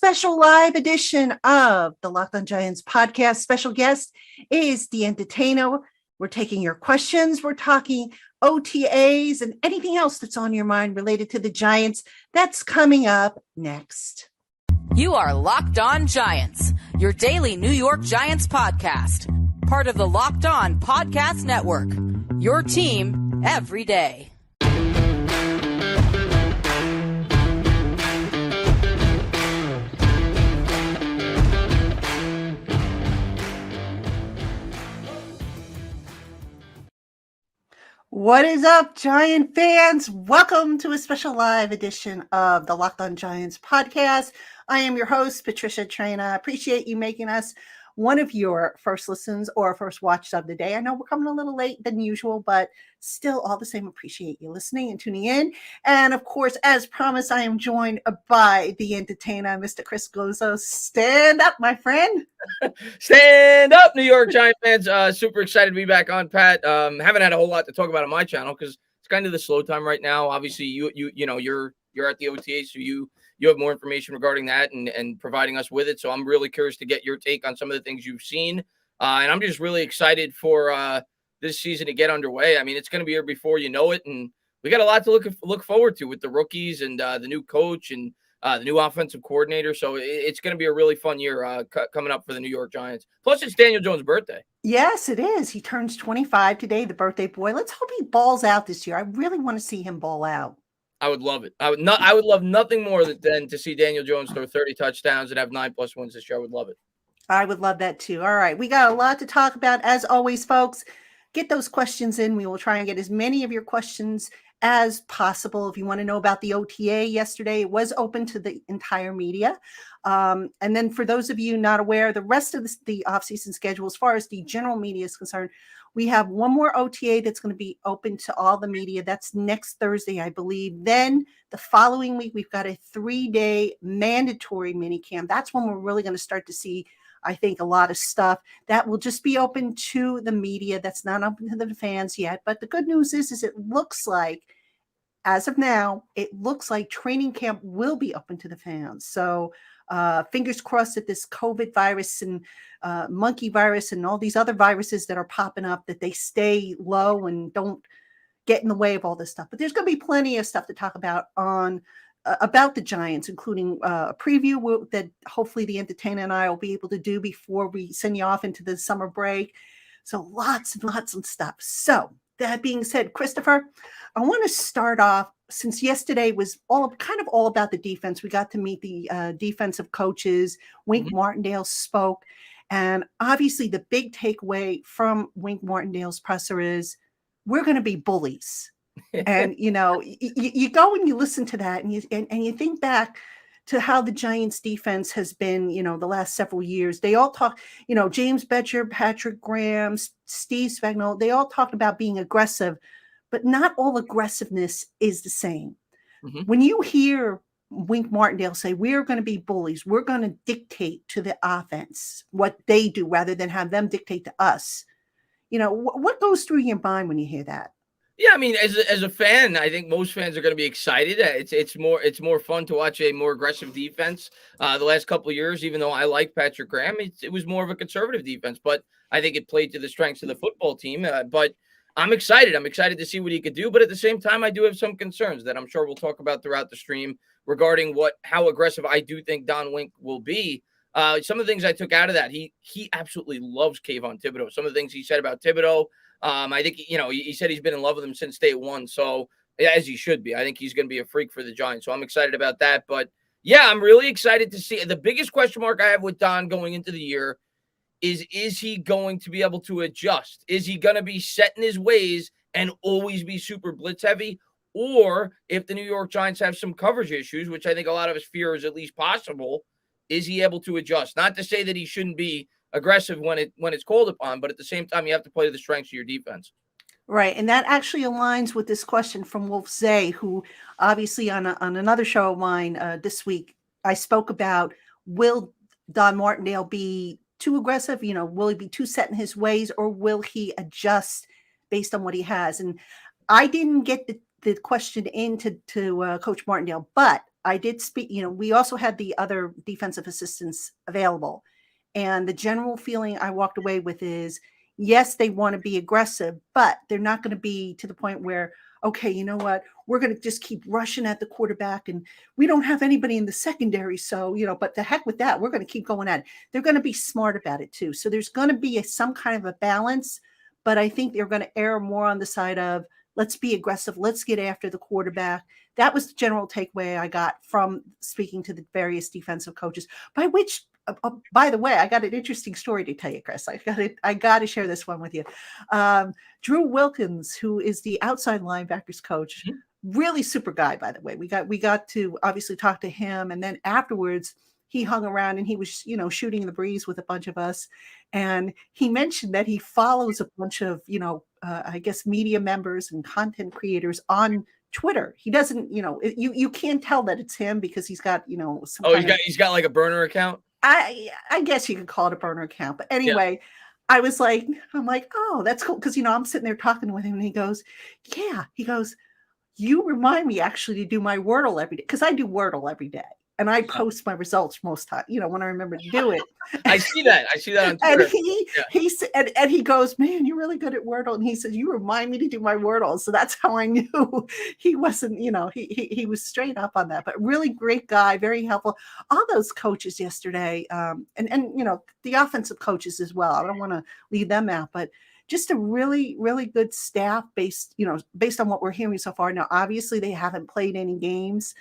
special live edition of the LockedOn Giants podcast. Special guest is DaEntertainah. We're taking your questions. We're talking OTAs and anything else that's on your mind related to the Giants. That's coming up next. You are Locked On Giants, your daily New York Giants podcast. Part of the Locked On Podcast Network, your team every day. What is up, Giant fans? Welcome to a special live edition of the Locked On Giants podcast. I am your host, Patricia Traina. I appreciate you making us one of your first listens or first watches of the day. I know we're coming a little late than usual, but still all the same, appreciate you listening and tuning in. And of course, as promised, I am joined by DaEntertainah, Mr. Chris Gozo. Stand up, my friend. Stand up, New York Giant fans. Super excited to be back on, Pat. Haven't had a whole lot to talk about on my channel because it's kind of the slow time right now. Obviously, you're at the OTA, so you have more information regarding that and providing us with it. So I'm really curious to get your take on some of the things you've seen. And I'm just really excited for this season to get underway. I mean, it's going to be here before you know it. And we got a lot to look forward to with the rookies and the new coach and the new offensive coordinator. So it's going to be a really fun year coming up for the New York Giants. Plus, it's Daniel Jones' birthday. Yes, it is. He turns 25 today, the birthday boy. Let's hope he balls out this year. I really want to see him ball out. I would love it. I would love nothing more than to see Daniel Jones throw 30 touchdowns and have 9+ wins this year. I would love it. I would love that too. All right. We got a lot to talk about. As always, folks, get those questions in. We will try and get as many of your questions as possible. If you want to know about the OTA yesterday, it was open to the entire media. And then for those of you not aware, the rest of the offseason schedule, as far as the general media is concerned, we have one more OTA that's going to be open to all the media. That's next Thursday, I believe. Then the following week, we've got a 3-day mandatory minicamp. That's when we're really going to start to see, I think, a lot of stuff that will just be open to the media. That's not open to the fans yet. But the good news is it looks like, as of now, it looks like training camp will be open to the fans. So fingers crossed that this COVID virus and monkey virus and all these other viruses that are popping up, that they stay low and don't get in the way of all this stuff. But there's going to be plenty of stuff to talk about about the Giants, including a preview that hopefully DaEntertainah and I will be able to do before we send you off into the summer break. So lots and lots of stuff. So that being said, Christopher, I want to start off, since yesterday was all about the defense. We got to meet the defensive coaches. Wink Martindale spoke. And obviously the big takeaway from Wink Martindale's presser is we're going to be bullies. And, you go and you listen to that and you think back to how the Giants defense has been, the last several years. They all talk, James Bettcher, Patrick Graham, Steve Spagnuolo, they all talked about being aggressive, but not all aggressiveness is the same. Mm-hmm. When you hear Wink Martindale say, we're going to be bullies, we're going to dictate to the offense what they do rather than have them dictate to us, what goes through your mind when you hear that? Yeah, I mean, as a fan, I think most fans are going to be excited. It's more fun to watch a more aggressive defense. The last couple of years, even though I like Patrick Graham, it was more of a conservative defense. But I think it played to the strengths of the football team. But I'm excited. I'm excited to see what he could do. But at the same time, I do have some concerns that I'm sure we'll talk about throughout the stream regarding how aggressive I do think Don Wink will be. Some of the things I took out of that, he absolutely loves Kayvon Thibodeaux. Some of the things he said about Thibodeaux. I think, he said he's been in love with him since day one. So, as he should be. I think he's going to be a freak for the Giants. So I'm excited about that. But, yeah, I'm really excited to see. The biggest question mark I have with Don going into the year is he going to be able to adjust? Is he going to be set in his ways and always be super blitz heavy? Or if the New York Giants have some coverage issues, which I think a lot of us fear is at least possible, is he able to adjust? Not to say that he shouldn't be aggressive when it's called upon, but at the same time, you have to play to the strengths of your defense. Right. And that actually aligns with this question from Wolf Zay, who obviously on another show of mine this week, I spoke about, will Don Martindale be too aggressive? Will he be too set in his ways, or will he adjust based on what he has? And I didn't get the question into Coach Martindale, but I did speak, we also had the other defensive assistants available. And the general feeling I walked away with is, yes, they want to be aggressive, but they're not going to be to the point where, okay, you know what, we're going to just keep rushing at the quarterback and we don't have anybody in the secondary. So, but the heck with that, we're going to keep going at it. They're going to be smart about it too. So there's going to be some kind of a balance, but I think they're going to err more on the side of, let's be aggressive. Let's get after the quarterback. That was the general takeaway I got from speaking to the various defensive coaches, by the way, I got an interesting story to tell you, Chris. I got to share this one with you. Drew Wilkins, who is the outside linebackers coach, really super guy, by the way. We got to obviously talk to him, and then afterwards he hung around and he was, shooting the breeze with a bunch of us. And he mentioned that he follows a bunch of, I guess media members and content creators on Twitter. He doesn't, you can't tell that it's him because he's got, he's got like a burner account. I guess you could call it a burner account. But anyway, I'm like, oh, that's cool. Because, I'm sitting there talking with him and he goes, you remind me actually to do my Wordle every day. Because I do Wordle every day. And I post my results most time, when I remember to do it. I see that on Twitter. And he goes, man, you're really good at Wordle. And he says, you remind me to do my Wordle. So that's how I knew he wasn't, he was straight up on that. But really great guy, very helpful. All those coaches yesterday, and the offensive coaches as well. I don't want to leave them out, but just a really, really good staff based on what we're hearing so far. Now, obviously, they haven't played any games.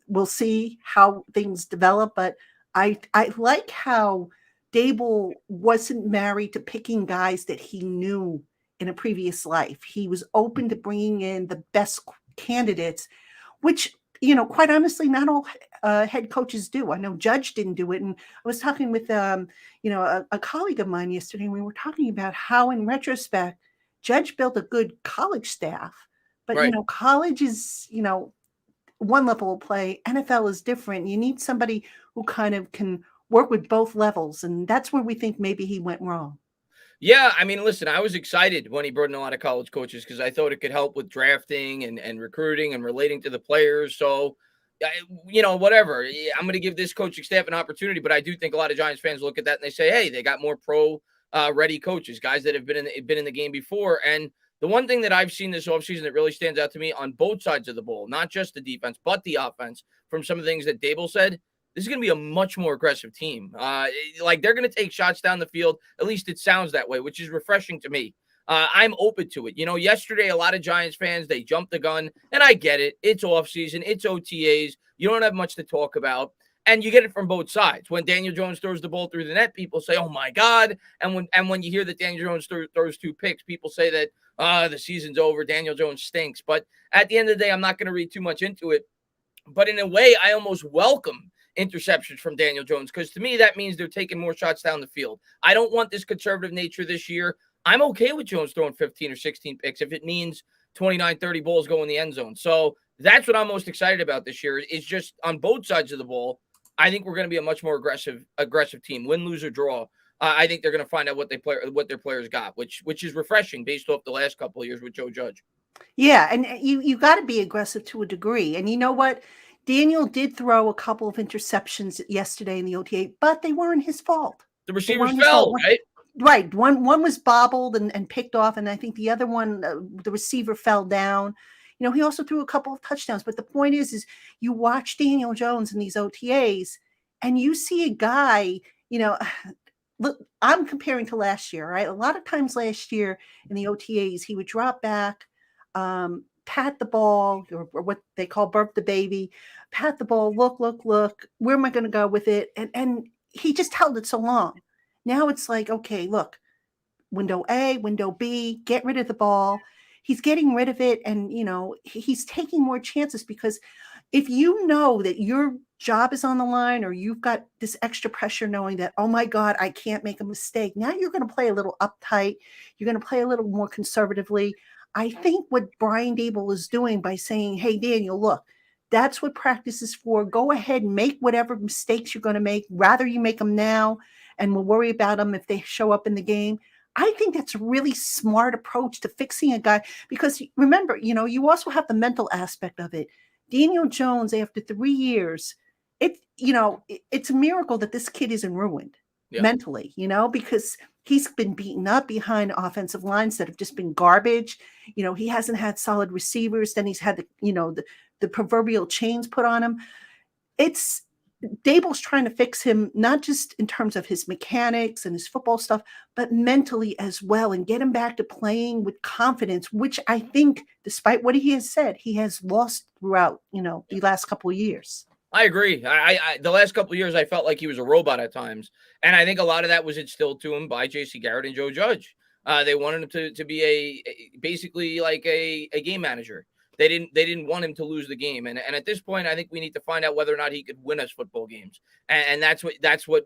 We'll see how things develop, but I like how Daboll wasn't married to picking guys that he knew in a previous life. He was open to bringing in the best candidates, which, quite honestly, not all head coaches do. I know Judge didn't do it. And I was talking with, a colleague of mine yesterday, and we were talking about how, in retrospect, Judge built a good college staff, but, right. College is, one level of play. NFL is different. You need somebody who kind of can work with both levels. And that's where we think maybe he went wrong. Yeah. I mean, listen, I was excited when he brought in a lot of college coaches because I thought it could help with drafting and recruiting and relating to the players. So, whatever. I'm going to give this coaching staff an opportunity, but I do think a lot of Giants fans look at that and they say, hey, they got more ready coaches, guys that have been in the game before. And the one thing that I've seen this offseason that really stands out to me on both sides of the ball, not just the defense, but the offense, from some of the things that Daboll said, this is going to be a much more aggressive team. They're going to take shots down the field. At least it sounds that way, which is refreshing to me. I'm open to it. Yesterday, a lot of Giants fans, they jumped the gun, and I get it. It's offseason. It's OTAs. You don't have much to talk about. And you get it from both sides. When Daniel Jones throws the ball through the net, people say, oh, my God. And when you hear that Daniel Jones throws 2 picks, people say that, the season's over. Daniel Jones stinks. But at the end of the day, I'm not going to read too much into it. But in a way, I almost welcome interceptions from Daniel Jones because to me, that means they're taking more shots down the field. I don't want this conservative nature this year. I'm okay with Jones throwing 15 or 16 picks if it means 29, 30 balls go in the end zone. So that's what I'm most excited about this year is just on both sides of the ball. I think we're going to be a much more aggressive team, win, lose, or draw. I think they're going to find out what their players got, which is refreshing based off the last couple of years with Joe Judge. Yeah, and you got to be aggressive to a degree. And you know what? Daniel did throw a couple of interceptions yesterday in the OTA, but they weren't his fault. The receivers fell, right? Right. One was bobbled and picked off, and I think the other one, the receiver fell down. He also threw a couple of touchdowns. But the point is you watch Daniel Jones in these OTAs, and you see a guy, look, I'm comparing to last year, right? A lot of times last year in the OTAs, he would drop back, pat the ball, or what they call burp the baby, pat the ball, look, where am I going to go with it? And he just held it so long. Now it's like, okay, look, window A, window B, get rid of the ball. He's getting rid of it. And, he's taking more chances because if you know that your job is on the line or you've got this extra pressure knowing that, oh my God, I can't make a mistake. Now you're going to play a little uptight. You're going to play a little more conservatively. I think what Brian Daboll is doing by saying, hey, Daniel, look, that's what practice is for. Go ahead and make whatever mistakes you're going to make. Rather you make them now and we'll worry about them if they show up in the game. I think that's a really smart approach to fixing a guy because remember, you also have the mental aspect of it. Daniel Jones, after 3 years, it's a miracle that this kid isn't ruined mentally, because he's been beaten up behind offensive lines that have just been garbage. He hasn't had solid receivers. Then he's had the proverbial chains put on him. It's Daboll's trying to fix him, not just in terms of his mechanics and his football stuff, but mentally as well, and get him back to playing with confidence, which I think, despite what he has said, he has lost throughout, the last couple of years. I agree. I the last couple of years, I felt like he was a robot at times. And I think a lot of that was instilled to him by J.C. Garrett and Joe Judge. They wanted him to be basically like a game manager. They didn't want him to lose the game. And at this point, I think we need to find out whether or not he could win us football games. And that's what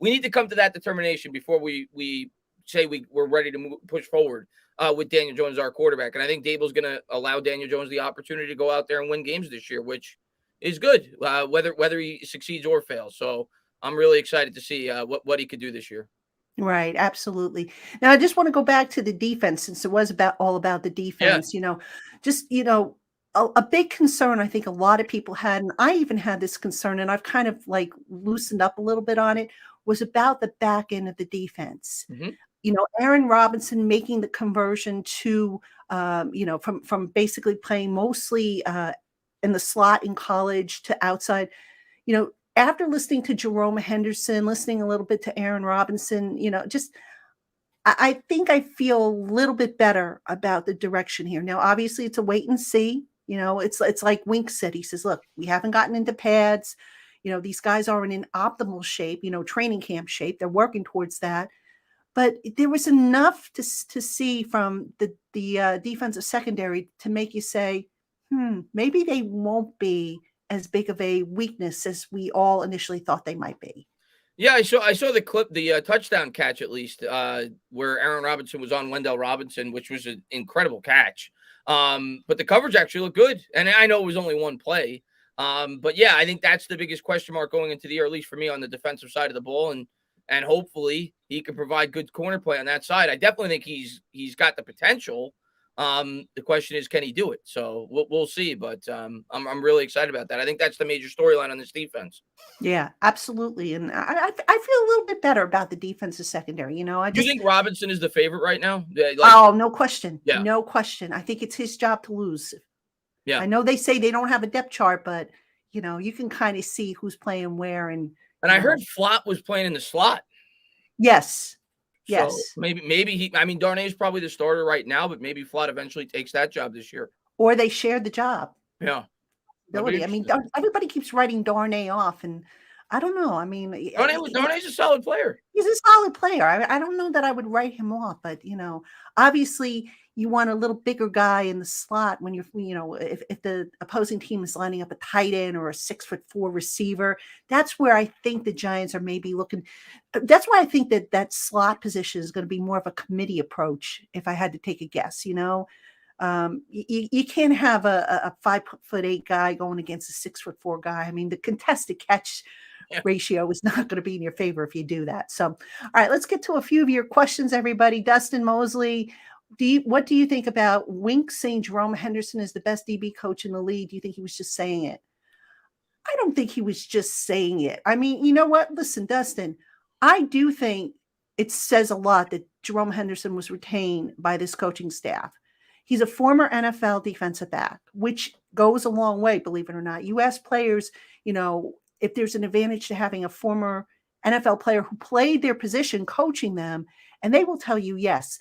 we need to come to that determination before we say we're ready to push forward with Daniel Jones, our quarterback. And I think Daboll's going to allow Daniel Jones the opportunity to go out there and win games this year, which is good, whether he succeeds or fails. So I'm really excited to see what he could do this year. Right, absolutely. Now, I just want to go back to the defense, since it was all about the defense. A big concern I think a lot of people had, and I even had this concern, and I've kind of like loosened up a little bit on it, was about the back end of the defense. Mm-hmm. Aaron Robinson making the conversion to, from basically playing mostly in the slot in college to outside. After listening to Jerome Henderson, listening a little bit to Aaron Robinson, I think I feel a little bit better about the direction here. Now, obviously, it's a wait and see. It's like Wink said. He says, look, we haven't gotten into pads. These guys aren't in optimal shape, training camp shape. They're working towards that. But there was enough to see from the defensive secondary to make you say, maybe they won't be as big of a weakness as we all initially thought they might be. Yeah, I saw the clip, the touchdown catch at least, where Aaron Robinson was on Wendell Robinson, which was an incredible catch. But the coverage actually looked good, and I know it was only one play. But yeah, I think that's the biggest question mark going into the year, at least for me, on the defensive side of the ball, and hopefully he can provide good corner play on that side. I definitely think he's got the potential. The question is, can he do it? So we'll see. But I'm really excited about that. I think that's the major storyline on this defense. Yeah, absolutely. And I feel a little bit better about the defensive secondary. Do you think Robinson is the favorite right now? No question. Yeah. No question. I think it's his job to lose. Yeah. I know they say they don't have a depth chart, but you can kind of see who's playing where. And I heard Flott was playing in the slot. Yes. So yes. Maybe Darnay's probably the starter right now, but maybe Flott eventually takes that job this year. Or they shared the job. Yeah. Everybody keeps writing Darnay off, and I don't know. Darnay's a solid player. He's a solid player. I don't know that I would write him off, but obviously you want a little bigger guy in the slot when if the opposing team is lining up a tight end or a 6'4" receiver. That's where I think the Giants are maybe looking. That's why I think that slot position is going to be more of a committee approach. If I had to take a guess, you can't have a 5'8" guy going against a 6'4" guy. The contested catch ratio is not going to be in your favor if you do that. So, all right, let's get to a few of your questions, everybody. Dustin Mosley, what do you think about Wink saying Jerome Henderson is the best DB coach in the league? Do you think he was just saying it? I don't think he was just saying it. You know what? Listen, Dustin, I do think it says a lot that Jerome Henderson was retained by this coaching staff. He's a former NFL defensive back, which goes a long way, believe it or not. You ask players, if there's an advantage to having a former NFL player who played their position coaching them, and they will tell you yes.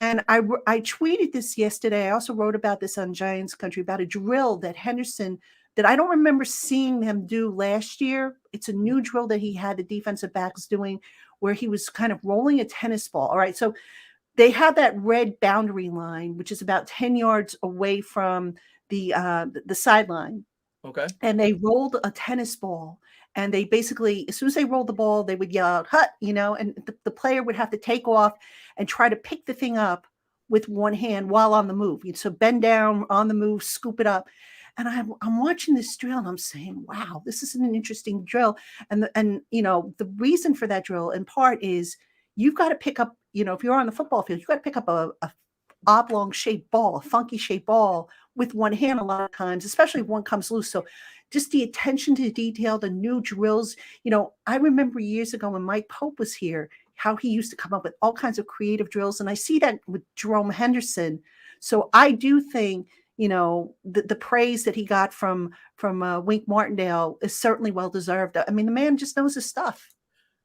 And I tweeted this yesterday. I also wrote about this on Giants Country, about a drill that Henderson, that I don't remember seeing them do last year. It's a new drill that he had the defensive backs doing, where he was kind of rolling a tennis ball. All right, so they have that red boundary line, which is about 10 yards away from the sideline. Okay. And they rolled a tennis ball, and they basically, as soon as they rolled the ball, they would yell out, "Hut," and the player would have to take off and try to pick the thing up with one hand while on the move. So bend down, on the move, scoop it up. And I'm watching this drill, and I'm saying, wow, this is an interesting drill. And the reason for that drill in part is you've got to pick up, if you're on the football field, you've got to pick up oblong shaped ball, a funky shaped ball with one hand a lot of times, especially if one comes loose. So just the attention to detail, the new drills. I remember years ago when Mike Pope was here, how he used to come up with all kinds of creative drills. And I see that with Jerome Henderson. So I do think, the praise that he got from Wink Martindale is certainly well-deserved. I mean, the man just knows his stuff.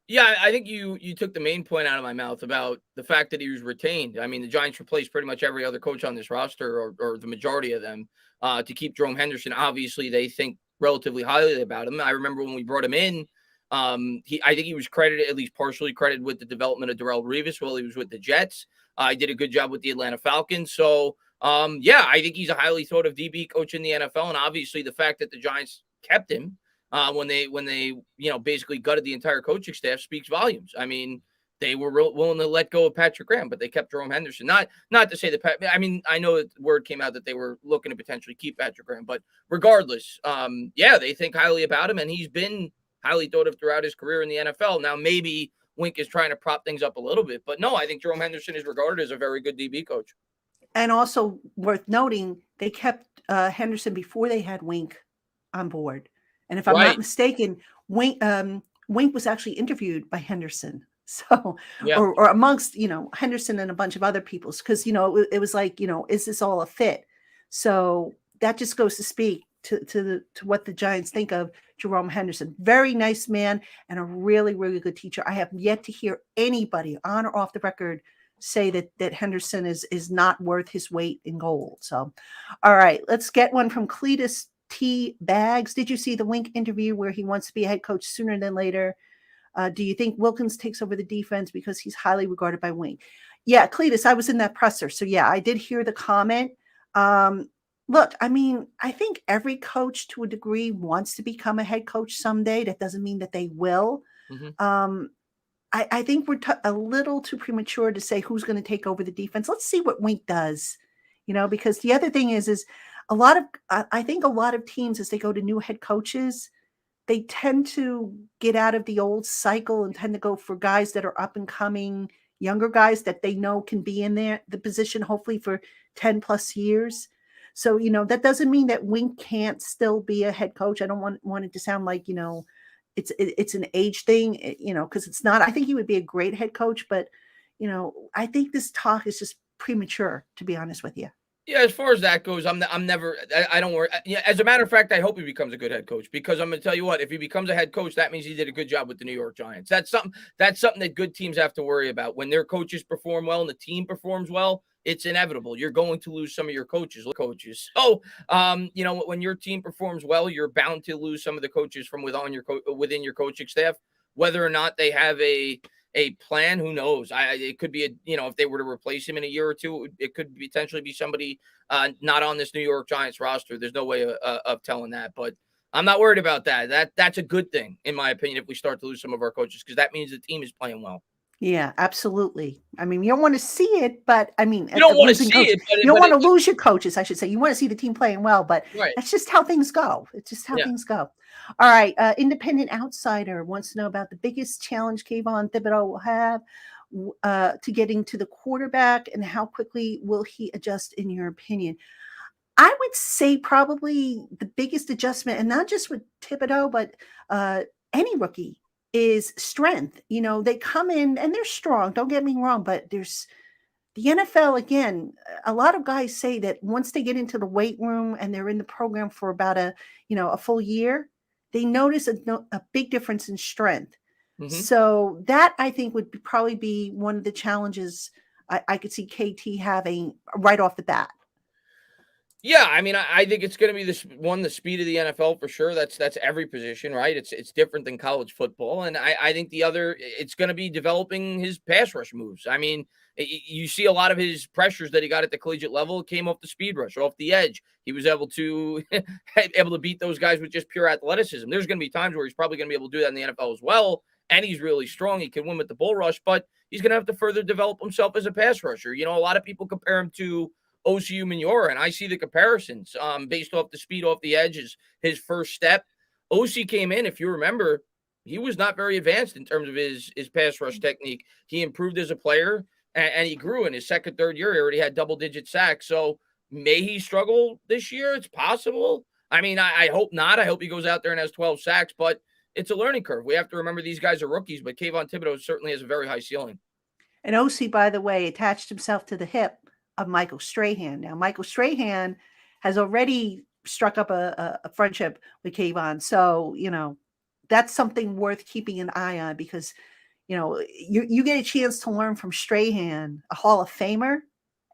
Yeah, I think you took the main point out of my mouth about the fact that he was retained. I mean, the Giants replaced pretty much every other coach on this roster, or the majority of them, to keep Jerome Henderson. Obviously, they think relatively highly about him. I remember when we brought him in, I think he was credited, at least partially credited, with the development of Darrelle Revis while he was with the Jets. He did a good job with the Atlanta Falcons. So, I think he's a highly thought of DB coach in the NFL. And obviously the fact that the Giants kept him when they basically gutted the entire coaching staff speaks volumes. I mean, they were willing to let go of Patrick Graham, but they kept Jerome Henderson. Not to say that I know that word came out that they were looking to potentially keep Patrick Graham, but regardless, they think highly about him, and he's been highly thought of throughout his career in the NFL. Now, maybe Wink is trying to prop things up a little bit, but no, I think Jerome Henderson is regarded as a very good DB coach. And also worth noting, they kept Henderson before they had Wink on board. And if I'm not mistaken, Wink was actually interviewed by Henderson. So, or amongst, Henderson and a bunch of other people, because, it was like, is this all a fit? So that just goes to speak to what the Giants think of Jerome Henderson. Very nice man and a really, really good teacher. I have yet to hear anybody on or off the record say that Henderson is not worth his weight in gold. So, all right, let's get one from Cletus T. Bags. Did you see the Wink interview where he wants to be a head coach sooner than later? Do you think Wilkins takes over the defense because he's highly regarded by Wink? Yeah, Cletus, I was in that presser. So, yeah, I did hear the comment. Look, I mean, I think every coach to a degree wants to become a head coach someday. That doesn't mean that they will. Mm-hmm. I think we're a little too premature to say who's going to take over the defense. Let's see what Wink does, because the other thing is I think a lot of teams, as they go to new head coaches, they tend to get out of the old cycle and tend to go for guys that are up and coming, younger guys that they know can be in the position, hopefully for 10 plus years. So, that doesn't mean that Wink can't still be a head coach. I don't want it to sound like, it's an age thing, because it's not. I think he would be a great head coach, but, I think this talk is just premature, to be honest with you. Yeah, as far as that goes, I don't worry. Yeah, as a matter of fact, I hope he becomes a good head coach, because I'm going to tell you what, if he becomes a head coach, that means he did a good job with the New York Giants. That's something that good teams have to worry about. When their coaches perform well and the team performs well, it's inevitable. You're going to lose some of your coaches. So, when your team performs well, you're bound to lose some of the coaches from within your coaching staff, whether or not they have a plan. Who knows? It could be if they were to replace him in a year or two, it could potentially be somebody not on this New York Giants roster. There's no way of telling that, but I'm not worried about that. That's a good thing, in my opinion, if we start to lose some of our coaches, because that means the team is playing well. Yeah, absolutely. I mean, you don't want to see it, but I mean, you don't want to see it. You don't want to lose your coaches, I should say. You want to see the team playing well, but that's just how things go. It's just how things go. All right. Independent Outsider wants to know about the biggest challenge Kayvon Thibodeaux will have to getting to the quarterback, and how quickly will he adjust, in your opinion? I would say probably the biggest adjustment, and not just with Thibodeaux, but any rookie, is strength. They come in and they're strong, don't get me wrong, but there's the NFL, again, a lot of guys say that once they get into the weight room and they're in the program for about a full year, they notice a big difference in strength. Mm-hmm. So that, I think, would probably be one of the challenges I could see KT having right off the bat. Yeah, I mean, I think it's going to be the speed of the NFL for sure. That's every position, right? It's different than college football. And I think the other, it's going to be developing his pass rush moves. I mean, you see a lot of his pressures that he got at the collegiate level came off the speed rush, off the edge. He was able to beat those guys with just pure athleticism. There's going to be times where he's probably going to be able to do that in the NFL as well. And he's really strong. He can win with the bull rush, but he's going to have to further develop himself as a pass rusher. A lot of people compare him to OCU Minora, and I see the comparisons based off the speed off the edge, his first step. OC came in, if you remember, he was not very advanced in terms of his pass rush technique. He improved as a player, and he grew in his second, third year. He already had double-digit sacks. So may he struggle this year? It's possible. I mean, I hope not. I hope he goes out there and has 12 sacks, but it's a learning curve. We have to remember these guys are rookies, but Kayvon Thibodeaux certainly has a very high ceiling. And OC, by the way, attached himself to the hip of Michael Strahan. Now, Michael Strahan has already struck up a friendship with Kayvon. So, that's something worth keeping an eye on because, you get a chance to learn from Strahan, a Hall of Famer.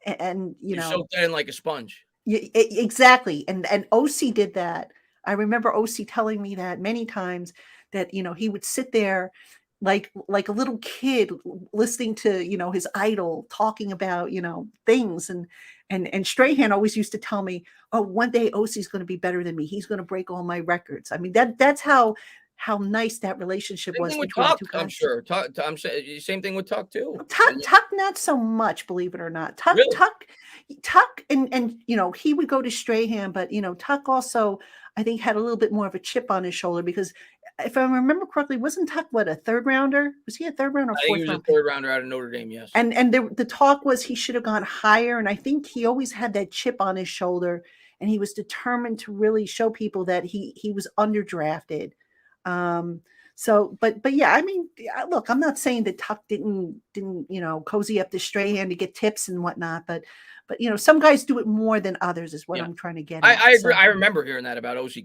And He's so thin like a sponge. Exactly. And OC did that. I remember OC telling me that many times that, he would sit there like a little kid listening to, his idol talking about, things. And Strahan always used to tell me, oh, one day OC is going to be better than me. He's going to break all my records. I mean, that's how nice that relationship was between Tuck, the two guys. I'm sure. I'm saying same thing with Tuck too. Tuck, not so much, believe it or not. Really? Tuck, and he would go to Strahan, but Tuck also, I think, had a little bit more of a chip on his shoulder because if I remember correctly, wasn't Tuck a third rounder? Was he a third rounder or fourth round? He was round? A third rounder out of Notre Dame, yes. And the talk was he should have gone higher, and I think he always had that chip on his shoulder, and he was determined to really show people that he was underdrafted. So, but yeah, I mean, look, I'm not saying that Tuck didn't cozy up to Strahan to get tips and whatnot, but some guys do it more than others is what I'm trying to get at. I agree. I remember hearing that about OC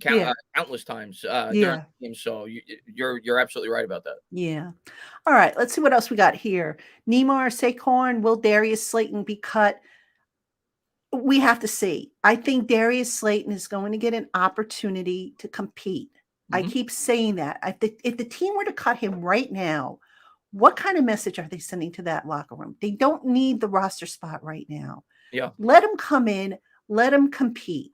countless times during the game. So you're absolutely right about that. Yeah. All right. Let's see what else we got here. Neymar, Saquon, will Darius Slayton be cut? We have to see. I think Darius Slayton is going to get an opportunity to compete. I keep saying that. If the team were to cut him right now, what kind of message are they sending to that locker room? They don't need the roster spot right now. Yeah. Let him come in. Let him compete.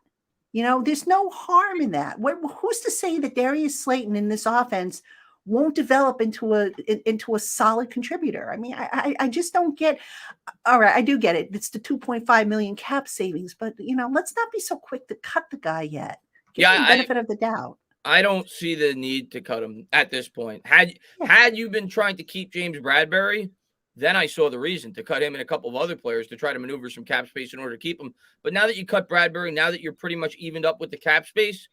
There's no harm in that. Who's to say that Darius Slayton in this offense won't develop into a solid contributor? I mean, I just don't get. All right, I do get it. It's the $2.5 million cap savings, but let's not be so quick to cut the guy yet. Give him the benefit of the doubt. I don't see the need to cut him at this point. Had you been trying to keep James Bradberry, then I saw the reason to cut him and a couple of other players to try to maneuver some cap space in order to keep him. But now that you cut Bradberry, now that you're pretty much evened up with the cap space,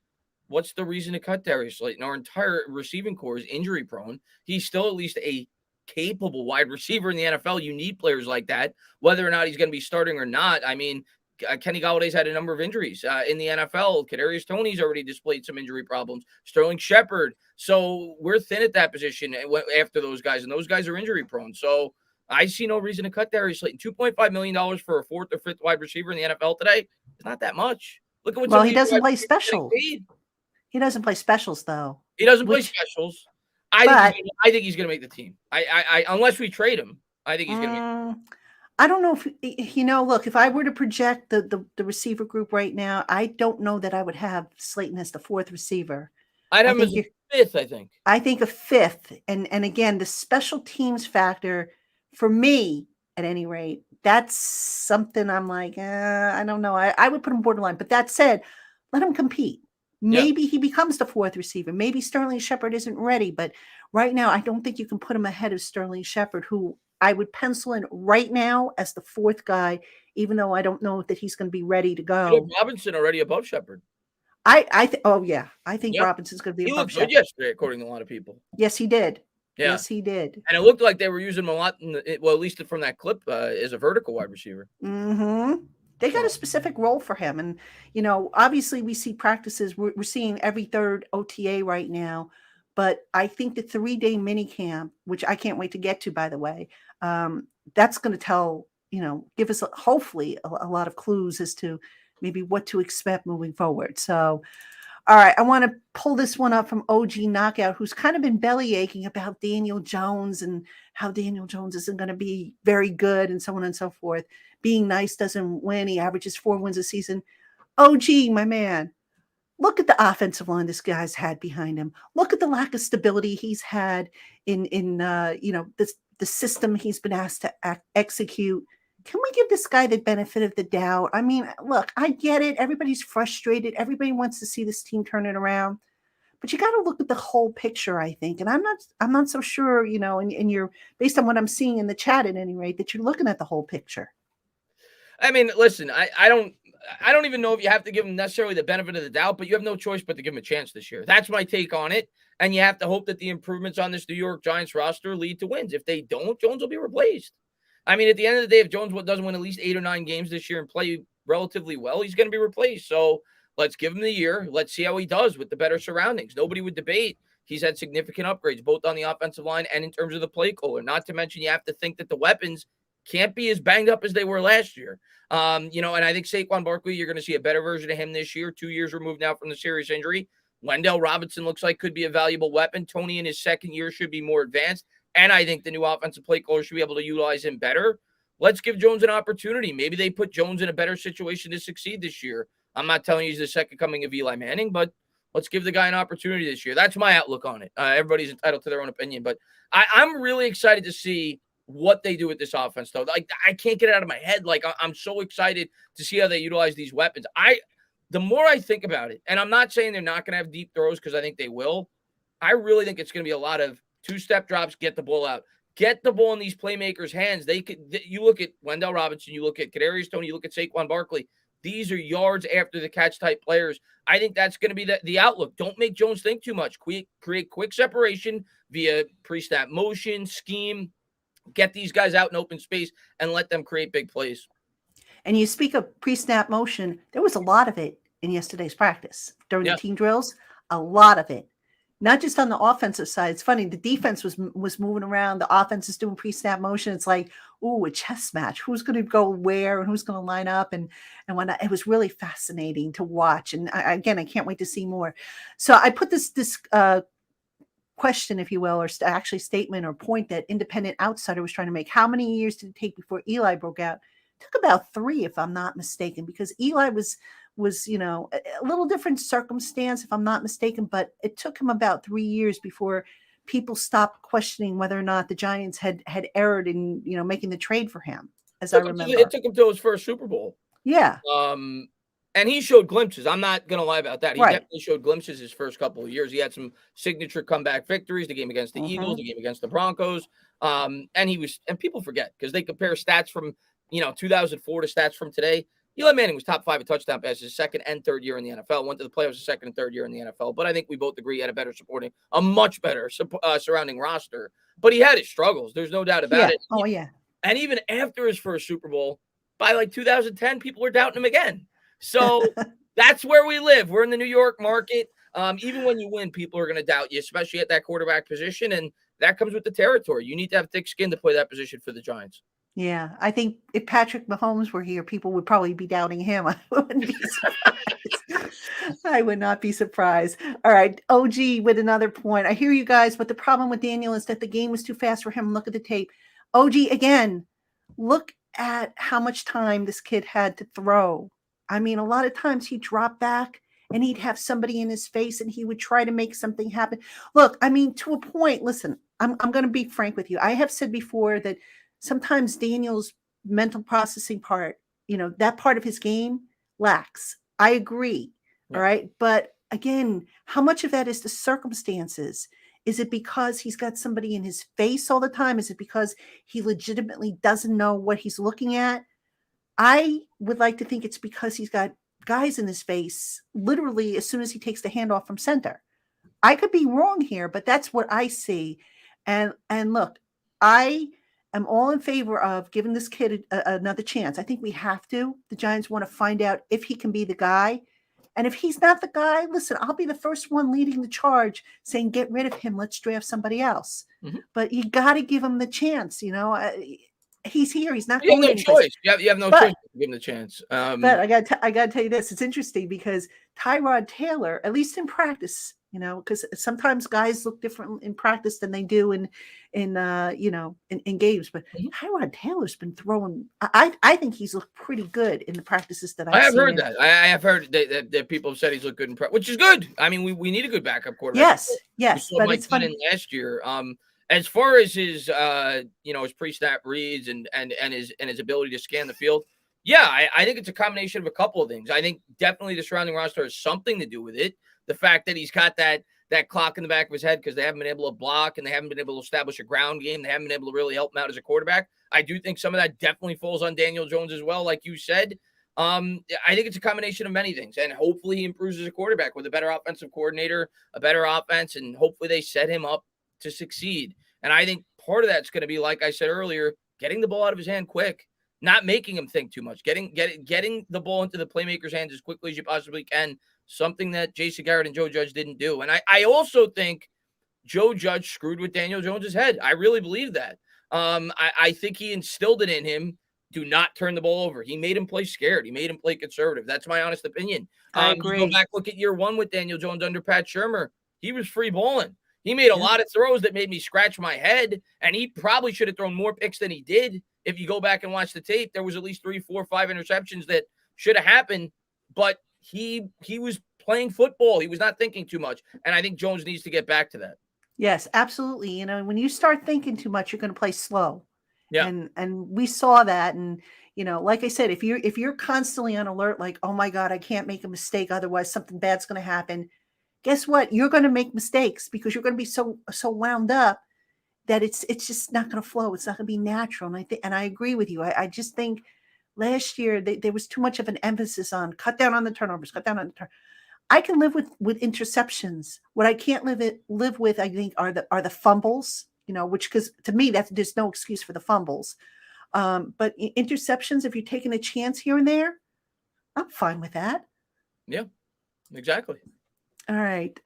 what's the reason to cut Darius Slayton? Our entire receiving core is injury prone. He's still at least a capable wide receiver in the NFL. You need players like that, whether or not he's going to be starting or not. I mean, Kenny Galladay's had a number of injuries in the NFL. Kadarius Toney's already displayed some injury problems. Sterling Shepard. So we're thin at that position after those guys, and those guys are injury prone. So I see no reason to cut Darius Slayton. $2.5 million for a fourth or fifth wide receiver in the NFL today is not that much. Look at what he doesn't play special. He doesn't play specials though. He doesn't play specials. I think he's going to make the team. I unless we trade him, I think he's going to make. I don't know if look, if I were to project the receiver group right now, I don't know that I would have Slayton as the fourth receiver. I'd have him as fifth, I think. I think a fifth. And again, the special teams factor for me, at any rate, that's something I'm like, I don't know. I would put him borderline. But that said, let him compete. Maybe he becomes the fourth receiver. Maybe Sterling Shepard isn't ready. But right now, I don't think you can put him ahead of Sterling Shepard, who I would pencil in right now as the fourth guy, even though I don't know that he's going to be ready to go. Robinson already above Shepard. I think Robinson's going to be above Shepard. He looked good yesterday, according to a lot of people. Yes, he did. Yeah. Yes, he did. And it looked like they were using him a lot, at least from that clip, as a vertical wide receiver. Mm-hmm. They got a specific role for him. And, obviously we see practices. We're seeing every third OTA right now. But I think the 3-day mini camp, which I can't wait to get to, by the way, that's going to give us hopefully a lot of clues as to maybe what to expect moving forward. So, all right, I want to pull this one up from OG Knockout, who's kind of been belly aching about Daniel Jones and how Daniel Jones isn't going to be very good and so on and so forth. Being nice doesn't win. He averages 4 wins a season. OG, my man. Look at the offensive line this guy's had behind him. Look at the lack of stability he's had in the system he's been asked to execute. Can we give this guy the benefit of the doubt? I mean, look, I get it. Everybody's frustrated. Everybody wants to see this team turn it around. but you got to look at the whole picture, I think. And I'm not so sure, and you're based on what I'm seeing in the chat at any rate, that you're looking at the whole picture. I mean, listen, I don't even know if you have to give him necessarily the benefit of the doubt, but you have no choice but to give him a chance this year. That's my take on it. And you have to hope that the improvements on this New York Giants roster lead to wins. If they don't, Jones will be replaced. I mean, at the end of the day, if Jones doesn't win at least 8 or 9 games this year and play relatively well, he's going to be replaced. So let's give him the year. Let's see how he does with the better surroundings. Nobody would debate. He's had significant upgrades, both on the offensive line and in terms of the play caller. Not to mention, you have to think that the weapons can't be as banged up as they were last year. And I think Saquon Barkley, you're going to see a better version of him this year, 2 years removed now from the serious injury. Wendell Robinson looks like could be a valuable weapon. Tony in his second year should be more advanced. And I think the new offensive play caller should be able to utilize him better. Let's give Jones an opportunity. Maybe they put Jones in a better situation to succeed this year. I'm not telling you he's the second coming of Eli Manning, but let's give the guy an opportunity this year. That's my outlook on it. Everybody's entitled to their own opinion, but I'm really excited to see what they do with this offense, though. Like, I can't get it out of my head. Like, I'm so excited to see how they utilize these weapons. The more I think about it, and I'm not saying they're not going to have deep throws because I think they will. I really think it's going to be a lot of two-step drops, get the ball out. Get the ball in these playmakers' hands. You look at Wendell Robinson, you look at Kadarius Toney, you look at Saquon Barkley. These are yards after the catch type players. I think that's going to be the outlook. Don't make Jones think too much. Create quick separation via pre-snap motion, scheme. Get these guys out in open space and let them create big plays. And you speak of pre-snap motion. There was a lot of it in yesterday's practice during the team drills. A lot of it. Not just on the offensive side. It's funny. The defense was moving around. The offense is doing pre-snap motion. It's like, ooh, a chess match. Who's going to go where and who's going to line up and whatnot. It was really fascinating to watch. And I can't wait to see more. So I put this question, if you will, or actually statement or point that Independent Outsider was trying to make. How many years did it take before Eli broke out? It took about 3, if I'm not mistaken, because Eli was a little different circumstance, if I'm not mistaken, but it took him about 3 years before people stopped questioning whether or not the Giants had erred in, making the trade for him, as I remember. It took him to his first Super Bowl. Yeah. And he showed glimpses. I'm not going to lie about that. He Right. definitely showed glimpses his first couple of years. He had some signature comeback victories, the game against the Eagles, the game against the Broncos. And people forget because they compare stats from, 2004 to stats from today. Eli Manning was top 5 in touchdown passes his second and third year in the NFL. Went to the playoffs his second and third year in the NFL. But I think we both agree he had a much better surrounding roster. But he had his struggles. There's no doubt about it. Oh, yeah. And even after his first Super Bowl, by like 2010, people were doubting him again. So that's where we live. We're in the New York market. Even when you win, people are going to doubt you, especially at that quarterback position. And that comes with the territory. You need to have thick skin to play that position for the Giants. Yeah, I think if Patrick Mahomes were here, people would probably be doubting him. I wouldn't be surprised. I would not be surprised. All right, OG with another point. I hear you guys, but the problem with Daniel is that the game was too fast for him. Look at the tape. OG, again, look at how much time this kid had to throw. I mean, a lot of times he'd drop back and he'd have somebody in his face and he would try to make something happen. Look, I mean, to a point, listen, I'm going to be frank with you. I have said before that sometimes Daniel's mental processing part, that part of his game lacks. I agree. Yeah. All right. But again, how much of that is the circumstances? Is it because he's got somebody in his face all the time? Is it because he legitimately doesn't know what he's looking at? I would like to think it's because he's got guys in his face literally as soon as he takes the handoff from center. I could be wrong here, but that's what I see. And look, I am all in favor of giving this kid another chance. I think we have to. The Giants want to find out if he can be the guy. And if he's not the guy, listen, I'll be the first one leading the charge saying, get rid of him. Let's draft somebody else. Mm-hmm. But you got to give him the chance. He's here. He's not going to choice. You have no choice to give him the chance. But I got to tell you this. It's interesting because Tyrod Taylor, at least in practice, because sometimes guys look different in practice than they do in games. But Tyrod Taylor's been throwing. I think he's looked pretty good in the practices that I have heard that. I have heard that people have said he's looked good in practice, which is good. I mean, we need a good backup quarterback. Yes. But it's funny last year. As far as his his pre-snap reads and his ability to scan the field, I think it's a combination of a couple of things. I think definitely the surrounding roster has something to do with it. The fact that he's got that that clock in the back of his head because they haven't been able to block and they haven't been able to establish a ground game. They haven't been able to really help him out as a quarterback. I do think some of that definitely falls on Daniel Jones as well, like you said. I think it's a combination of many things, and hopefully he improves as a quarterback with a better offensive coordinator, a better offense, and hopefully they set him up to succeed. And I think part of that's going to be, like I said earlier, getting the ball out of his hand quick, not making him think too much, getting the ball into the playmaker's hands as quickly as you possibly can, something that Jason Garrett and Joe Judge didn't do. And I also think Joe Judge screwed with Daniel Jones's head. I really believe that. I think he instilled it in him. Do not turn the ball over. He made him play scared. He made him play conservative. That's my honest opinion. I agree. You go back, look at year one with Daniel Jones under Pat Shurmur. He was free balling. He made a lot of throws that made me scratch my head, and he probably should have thrown more picks than he did. If you go back and watch the tape, there was at least 3, 4, 5 interceptions that should have happened, but he was playing football. He was not thinking too much, and I think Jones needs to get back to that. Yes, absolutely. You know, when you start thinking too much, you're going to play slow. Yeah. And we saw that. And, you know, like I said, if you're constantly on alert, like, oh my God, I can't make a mistake, otherwise something bad's going to happen. Guess what? You're going to make mistakes because you're going to be so wound up that it's just not going to flow. It's not going to be natural. And I agree with you. I just think last year there was too much of an emphasis on cut down on the turnovers, cut down on the turnovers. I can live with interceptions. What I can't live with, I think, are the fumbles. You know, which, because to me, there's no excuse for the fumbles. But interceptions, if you're taking a chance here and there, I'm fine with that. Yeah, exactly. All right.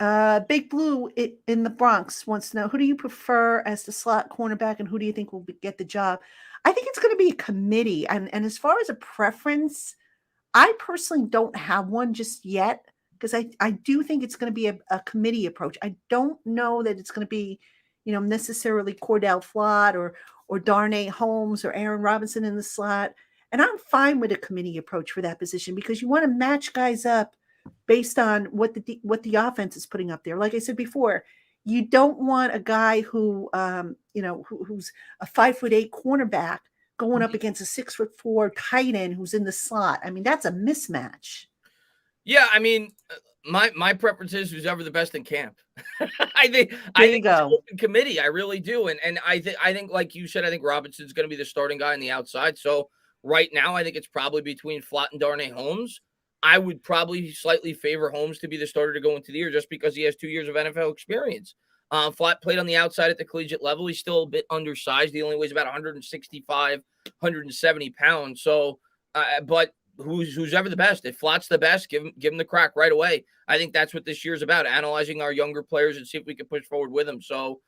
Big Blue in the Bronx wants to know, who do you prefer as the slot cornerback and who do you think will get the job? I think it's going to be a committee. And as far as a preference, I personally don't have one just yet because I do think it's going to be a committee approach. I don't know that it's going to be, you know, necessarily Cordell Flott or Darnay Holmes or Aaron Robinson in the slot. And I'm fine with a committee approach for that position because you want to match guys up based on what the offense is putting up there. Like I said before, you don't want a guy who, who's a 5'8" cornerback going up against a 6'4" tight end who's in the slot. I mean, that's a mismatch. Yeah, I mean, my preference is who's ever the best in camp. I think it's an open committee. I really do. And I think like you said, I think Robinson's going to be the starting guy on the outside. So right now, I think it's probably between Flott and Darnay Holmes. I would probably slightly favor Holmes to be the starter to go into the year just because he has 2 years of NFL experience. Flott played on the outside at the collegiate level. He's still a bit undersized. He only weighs about 165, 170 pounds. So, but who's ever the best? If Flott's the best, give him the crack right away. I think that's what this year is about, analyzing our younger players and see if we can push forward with them. So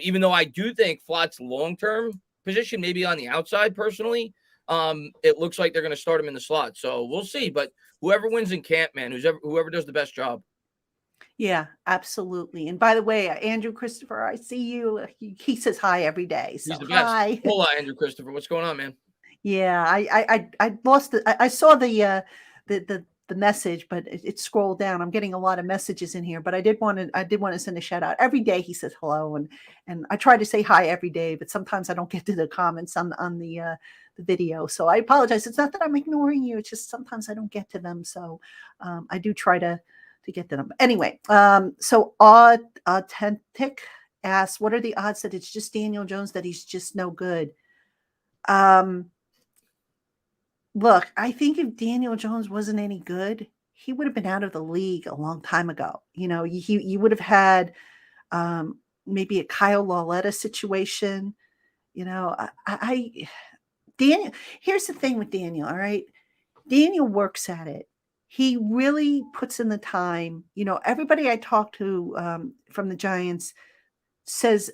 even though I do think Flott's long-term position may be on the outside personally, it looks like they're going to start him in the slot. So we'll see. But whoever wins in camp, man, whoever does the best job. Yeah, absolutely. And by the way, Andrew Christopher, I see you. He says hi every day. So He's the best. Hi. Hola, Andrew Christopher. What's going on, man? Yeah, I lost it. I saw the message, but it scrolled down. I'm getting a lot of messages in here, but I did want to send a shout out. Every day he says hello, and I try to say hi every day, but sometimes I don't get to the comments on the video. So I apologize. It's not that I'm ignoring you. It's just sometimes I don't get to them. So I do try to get to them. Anyway, so Authentic asks, what are the odds that it's just Daniel Jones, that he's just no good? Look, I think if Daniel Jones wasn't any good, he would have been out of the league a long time ago. You know, you would have had maybe a Kyle Lauletta situation. You know, Daniel. Here's the thing with Daniel. All right, Daniel works at it. He really puts in the time. You know, everybody I talk to from the Giants says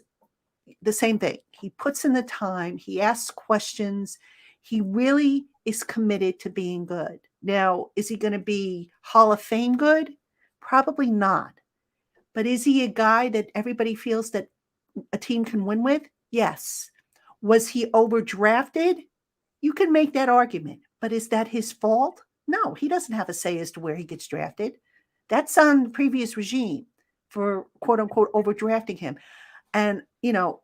the same thing. He puts in the time. He asks questions. He really is committed to being good. Now, is he going to be Hall of Fame good? Probably not. But is he a guy that everybody feels that a team can win with? Yes. Was he overdrafted? You can make that argument. But is that his fault? No, he doesn't have a say as to where he gets drafted. That's on the previous regime for quote unquote overdrafting him. And, you know,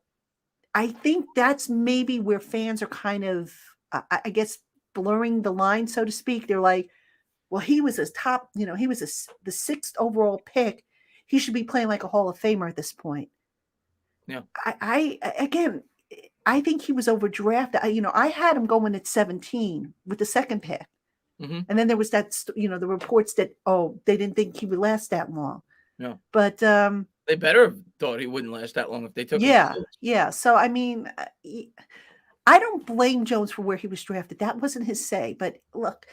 I think that's maybe where fans are kind of, I guess, blurring the line, so to speak. They're like, well, he was the 6th overall pick. he should be playing like a Hall of Famer at this point. Yeah. Again, I think he was overdrafted. I had him going at 17 with the second pick. Mm-hmm. And then there was that, the reports that, they didn't think he would last that long. No. But they better have thought he wouldn't last that long if they took him. Yeah. So, I mean, I don't blame Jones for where he was drafted. That wasn't his say. But look,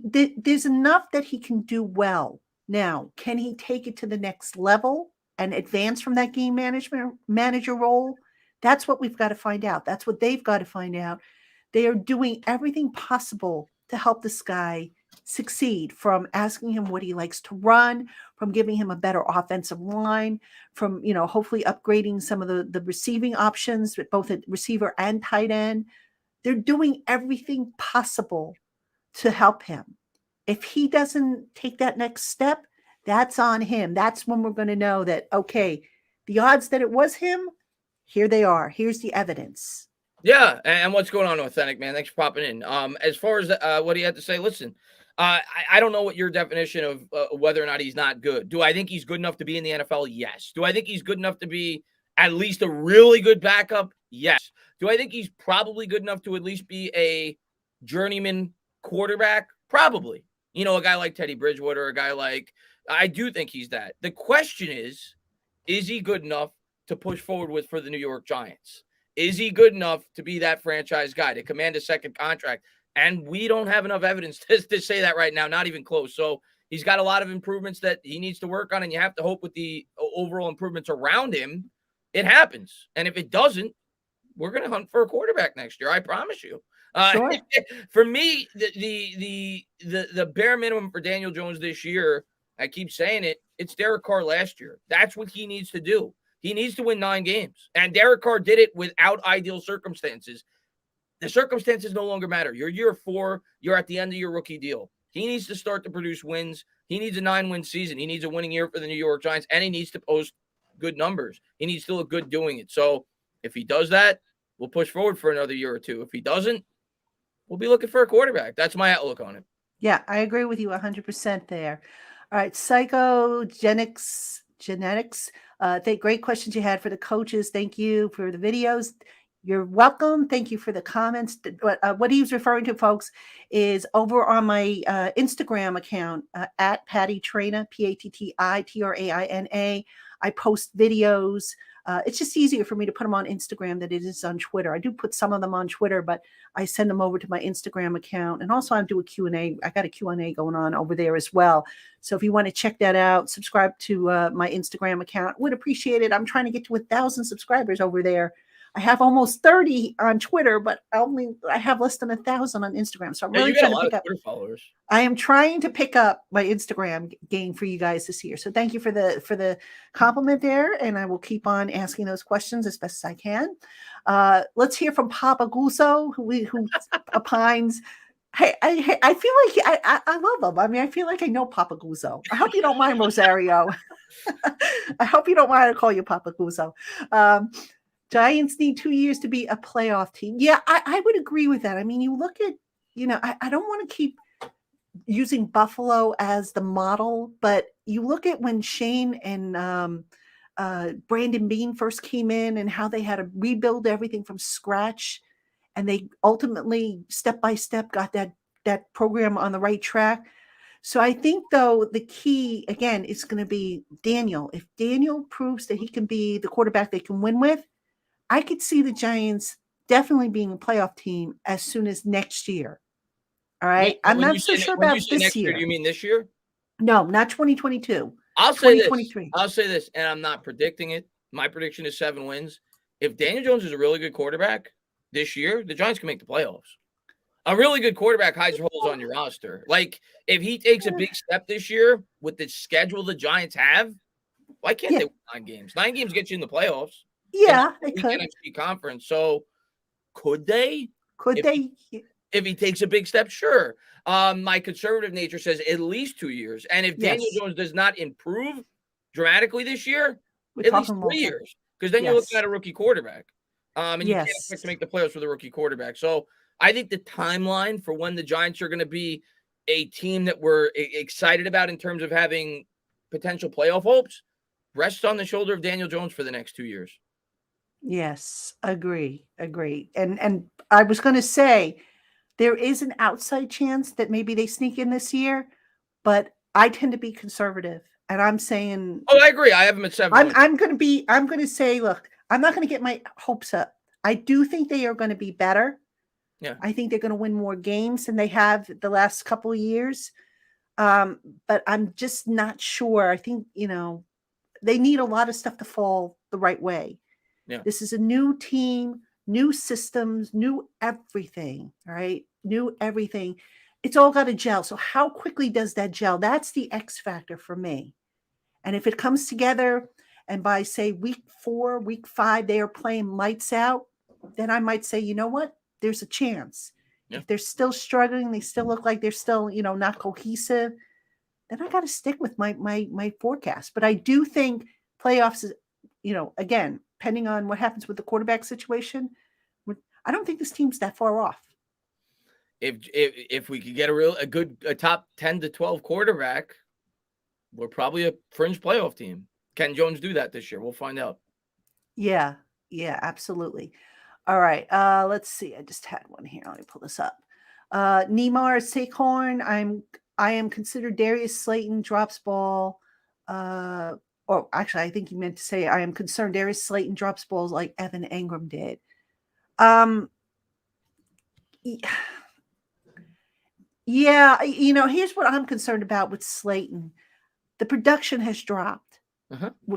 there's enough that he can do well. Now, can he take it to the next level and advance from that game manager role? That's what we've got to find out. That's what they've got to find out. They are doing everything possible to help this guy succeed, from asking him what he likes to run, from giving him a better offensive line, from, hopefully upgrading some of the receiving options, both at receiver and tight end. They're doing everything possible to help him. If he doesn't take that next step, that's on him. That's when we're going to know that, okay, the odds that it was him, here they are. Here's the evidence. Yeah, and what's going on, Authentic, man? Thanks for popping in. As far as what he had to say, listen, I don't know what your definition of whether or not he's not good. Do I think he's good enough to be in the NFL? Yes. Do I think he's good enough to be at least a really good backup? Yes. Do I think he's probably good enough to at least be a journeyman quarterback? Probably. A guy like Teddy Bridgewater, a guy like, I do think he's that. The question is he good enough to push forward with for the New York Giants? Is he good enough to be that franchise guy, to command a second contract? And we don't have enough evidence to say that right now, not even close. So he's got a lot of improvements that he needs to work on, and you have to hope with the overall improvements around him, it happens. And if it doesn't, we're going to hunt for a quarterback next year. I promise you. Sure. For me, the bare minimum for Daniel Jones this year, I keep saying it, it's Derek Carr last year. That's what he needs to do. He needs to win 9 games. And Derek Carr did it without ideal circumstances. The circumstances no longer matter. You're year 4. You're at the end of your rookie deal. He needs to start to produce wins. He needs a 9-win season. He needs a winning year for the New York Giants, and he needs to post good numbers. He needs to look good doing it. So if he does that, we'll push forward for another year or two. If he doesn't, we'll be looking for a quarterback. That's my outlook on it. Yeah, I agree with you 100% there. All right, Psychogenics. Great questions you had for the coaches. Thank you for the videos. You're welcome. Thank you for the comments. What he was referring to, folks, is over on my Instagram account, at Patty Traina, PATTITRAINA. I post videos. It's just easier for me to put them on Instagram than it is on Twitter. I do put some of them on Twitter, but I send them over to my Instagram account. And also I do a Q&A. I got a Q&A going on over there as well. So if you want to check that out, subscribe to my Instagram account. Would appreciate it. I'm trying to get to 1,000 subscribers over there. I have almost 30 on Twitter, but I have less than 1,000 on Instagram. So I'm really trying to pick up. Followers. I am trying to pick up my Instagram game for you guys this year. So thank you for the compliment there, and I will keep on asking those questions as best as I can. Let's hear from Papa Guso, who opines. Hey, I feel like I love him. I mean, I feel like I know Papa Guso. I hope you don't mind, Rosario. I hope you don't mind I call you Papa Guso. Giants need 2 years to be a playoff team. Yeah, I would agree with that. I mean, you look at, I don't want to keep using Buffalo as the model, but you look at when Shane and Brandon Beane first came in and how they had to rebuild everything from scratch. And they ultimately, step by step, got that program on the right track. So I think, though, the key, again, is going to be Daniel. If Daniel proves that he can be the quarterback they can win with, I could see the Giants definitely being a playoff team as soon as next year. All right. Yeah, I'm not so sure about this year. Do you mean this year? No, not 2022. I'll say 2023. I'll say this, and I'm not predicting it. My prediction is 7 wins. If Daniel Jones is a really good quarterback this year, the Giants can make the playoffs. A really good quarterback hides holes on your roster. Like, if he takes a big step this year with the schedule the Giants have, why can't they win 9 games? 9 games get you in the playoffs. Yeah, they could. NFC conference. So could they? If he takes a big step, sure. My conservative nature says at least 2 years. And if Daniel Jones does not improve dramatically this year, at least 3 years. Because then you're looking at a rookie quarterback. And you can't expect to make the playoffs with a rookie quarterback. So I think the timeline for when the Giants are going to be a team that we're excited about in terms of having potential playoff hopes rest on the shoulder of Daniel Jones for the next 2 years. Yes, agree. And I was going to say there is an outside chance that maybe they sneak in this year, but I tend to be conservative, and I'm saying, Oh, I agree. I have them at 7. I'm going to say, look, I'm not going to get my hopes up. I do think they are going to be better. Yeah. I think they're going to win more games than they have the last couple of years. But I'm just not sure. I think, they need a lot of stuff to fall the right way. Yeah. This is a new team, new systems, new everything, right? New everything. It's all got to gel. So how quickly does that gel? That's the X factor for me. And if it comes together and by, say, week 4, week 5, they are playing lights out, then I might say, you know what? There's a chance. Yeah. If they're still struggling, they still look like they're still, not cohesive, then I got to stick with my forecast. But I do think playoffs is, again, depending on what happens with the quarterback situation, I don't think this team's that far off. If we could get a top 10 to 12 quarterback, we're probably a fringe playoff team. Can Jones do that this year? We'll find out. Yeah, absolutely. All right. Let's see. I just had one here. Let me pull this up. Neymar Saquon. I am considered Darius Slayton drops ball. Or actually, I think he meant to say I am concerned Darius Slayton drops balls like Evan Engram did. Yeah, here's what I'm concerned about with Slayton. The production has dropped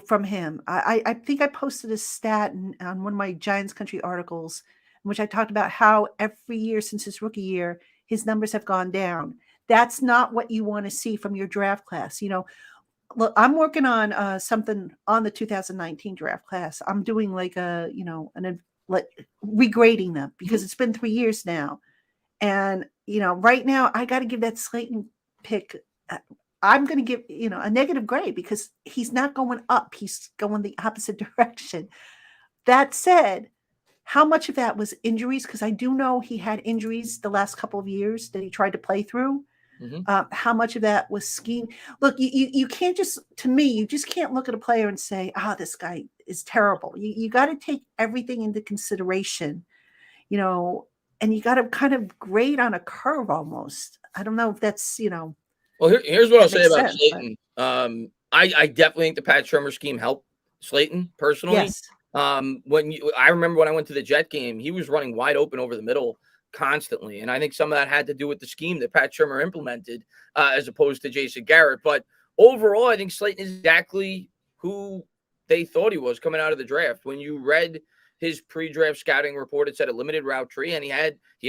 from him. I think I posted a stat on one of my Giants Country articles in which I talked about how every year since his rookie year, his numbers have gone down. That's not what you want to see from your draft class. Look, I'm working on something on the 2019 draft class. I'm doing like regrading them because it's been 3 years now. And, right now I got to give that Slayton pick. I'm going to give, a negative grade because he's not going up. He's going the opposite direction. That said, how much of that was injuries? Because I do know he had injuries the last couple of years that he tried to play through. How much of that was scheme? Look, you can't just, to me, you just can't look at a player and say, this guy is terrible. You got to take everything into consideration, and you got to kind of grade on a curve almost. I don't know if that's, Well, here's what I'll say about sense, Slayton. I definitely think the Pat Shurmur scheme helped Slayton personally. Yes. I remember when I went to the Jet game, he was running wide open over the middle constantly. And I think some of that had to do with the scheme that Pat Shurmur implemented as opposed to Jason Garrett. But overall, I think Slayton is exactly who they thought he was coming out of the draft. When you read his pre-draft scouting report, it said a limited route tree, and he